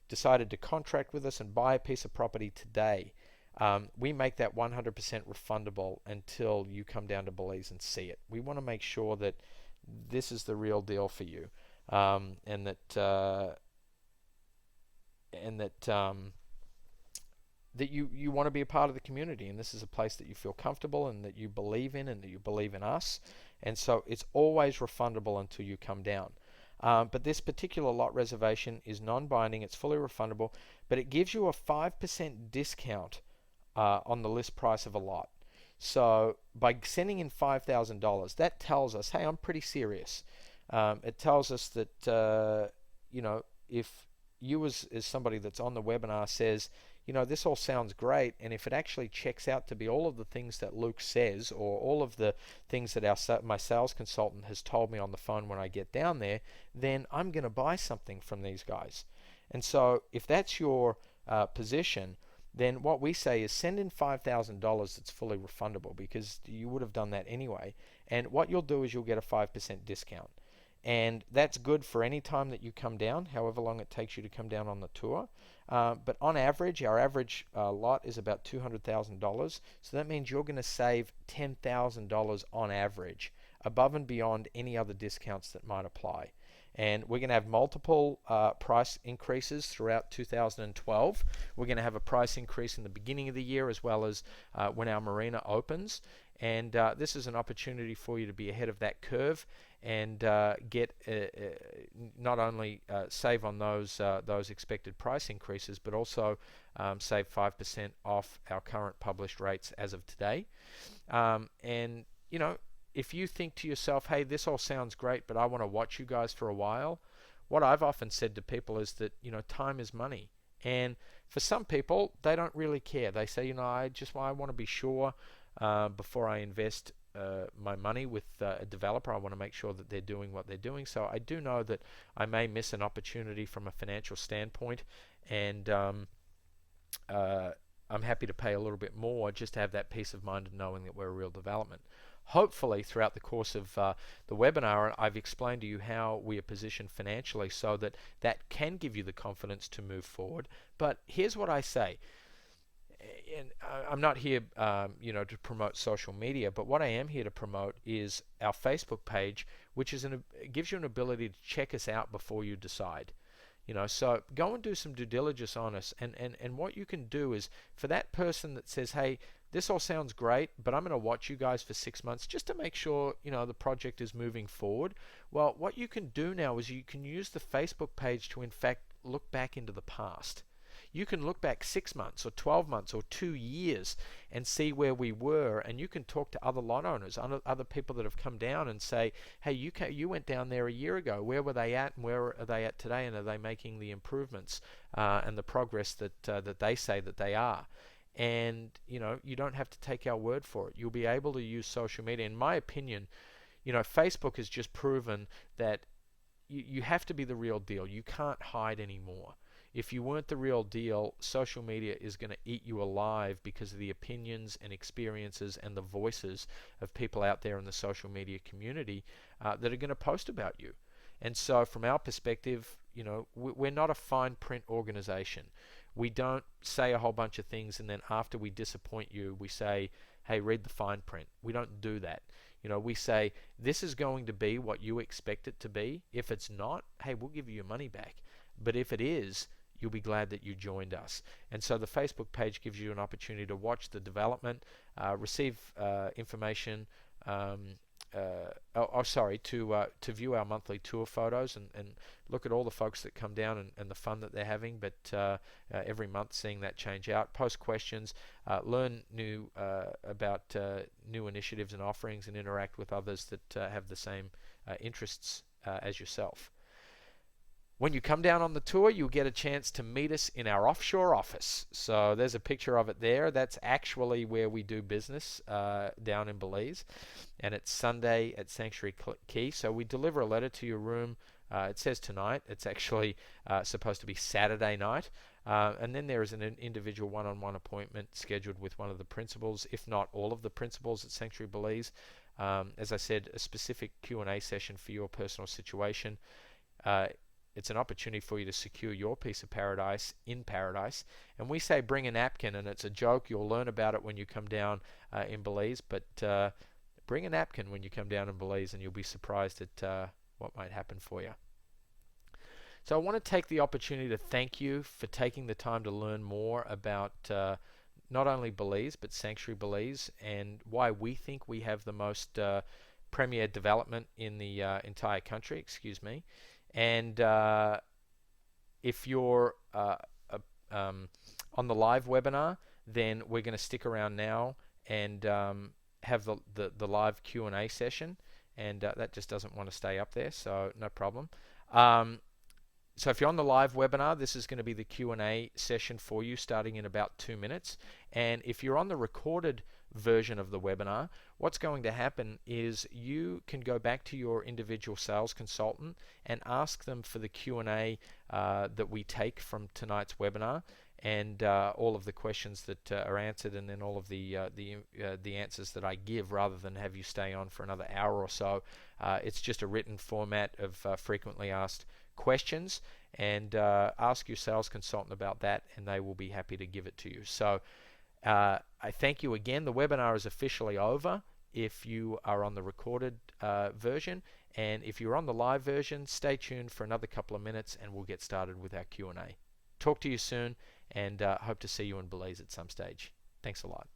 decided to contract with us and buy a piece of property today, we make that 100% refundable until you come down to Belize and see it. We want to make sure that this is the real deal for you, and that you want to be a part of the community, and this is a place that you feel comfortable and that you believe in and that you believe in us. And so it's always refundable until you come down. But this particular lot reservation is non-binding, it's fully refundable, but it gives you a 5% discount on the list price of a lot. So by sending in $5,000, that tells us, hey, I'm pretty serious. It tells us that, if you as somebody that's on the webinar says, this all sounds great, and if it actually checks out to be all of the things that Luke says, or all of the things that my sales consultant has told me on the phone when I get down there, then I'm going to buy something from these guys. And so if that's your position, then what we say is send in $5,000 that's fully refundable, because you would have done that anyway. And what you'll do is you'll get a 5% discount. And that's good for any time that you come down, however long it takes you to come down on the tour. But on average, our average lot is about $200,000. So that means you're going to save $10,000 on average, above and beyond any other discounts that might apply. And we're going to have multiple price increases throughout 2012. We're going to have a price increase in the beginning of the year, as well as when our marina opens. And this is an opportunity for you to be ahead of that curve and get not only save on those expected price increases, but also save 5% off our current published rates as of today. And if you think to yourself, hey, this all sounds great, but I want to watch you guys for a while, what I've often said to people is that time is money. And for some people, they don't really care. They say, I want to be sure before I invest my money with a developer. I want to make sure that they're doing what they're doing. So I do know that I may miss an opportunity from a financial standpoint, and I'm happy to pay a little bit more just to have that peace of mind of knowing that we're a real development. Hopefully throughout the course of the webinar, I've explained to you how we are positioned financially so that that can give you the confidence to move forward. But here's what I say. And I'm not here, to promote social media, but what I am here to promote is our Facebook page, which gives you an ability to check us out before you decide. So go and do some due diligence on us. And what you can do is, for that person that says, hey, this all sounds great, but I'm going to watch you guys for 6 months just to make sure, the project is moving forward. Well, what you can do now is you can use the Facebook page to, in fact, look back into the past. You can look back 6 months or 12 months or 2 years and see where we were, and you can talk to other lot owners, other people that have come down and say, hey, you went down there a year ago. Where were they at, and where are they at today, and are they making the improvements and the progress that they say that they are? And you don't have to take our word for it. You'll be able to use social media. In my opinion, Facebook has just proven that you have to be the real deal. You can't hide anymore. If you weren't the real deal, social media is going to eat you alive because of the opinions and experiences and the voices of people out there in the social media community that are going to post about you. And so from our perspective, we're not a fine print organization. We don't say a whole bunch of things and then after we disappoint you, we say, hey, read the fine print. We don't do that. We say, this is going to be what you expect it to be. If it's not, hey, we'll give you your money back. But if it is, you'll be glad that you joined us. And so the Facebook page gives you an opportunity to watch the development, receive information, to view our monthly tour photos and look at all the folks that come down and the fun that they're having. But every month, seeing that change out, post questions, learn new about new initiatives and offerings, and interact with others that have the same interests as yourself. When you come down on the tour, you'll get a chance to meet us in our offshore office. So there's a picture of it there. That's actually where we do business down in Belize. And it's Sunday at Sanctuary Key. So we deliver a letter to your room. It says tonight. It's actually supposed to be Saturday night. And then there is an individual one-on-one appointment scheduled with one of the principals, if not all of the principals at Sanctuary Belize. As I said, a specific Q&A session for your personal situation. It's an opportunity for you to secure your piece of paradise in paradise. And we say bring a napkin, and it's a joke. You'll learn about it when you come down in Belize. But bring a napkin when you come down in Belize, and you'll be surprised at what might happen for you. So I want to take the opportunity to thank you for taking the time to learn more about not only Belize, but Sanctuary Belize, and why we think we have the most premier development in the entire country. Excuse me. And if you're on the live webinar, then we're going to stick around now and have the live Q&A session, and that just doesn't want to stay up there, so no problem. So if you're on the live webinar, this is going to be the Q&A session for you starting in about 2 minutes. And if you're on the recorded version of the webinar, what's going to happen is you can go back to your individual sales consultant and ask them for the Q&A that we take from tonight's webinar, and all of the questions that are answered, and then all of the answers that I give, rather than have you stay on for another hour or so. It's just a written format of frequently asked questions, and ask your sales consultant about that, and they will be happy to give it to you. So I thank you again. The webinar is officially over if you are on the recorded version, and if you're on the live version, stay tuned for another couple of minutes and we'll get started with our Q&A. Talk to you soon, and hope to see you in Belize at some stage. Thanks a lot.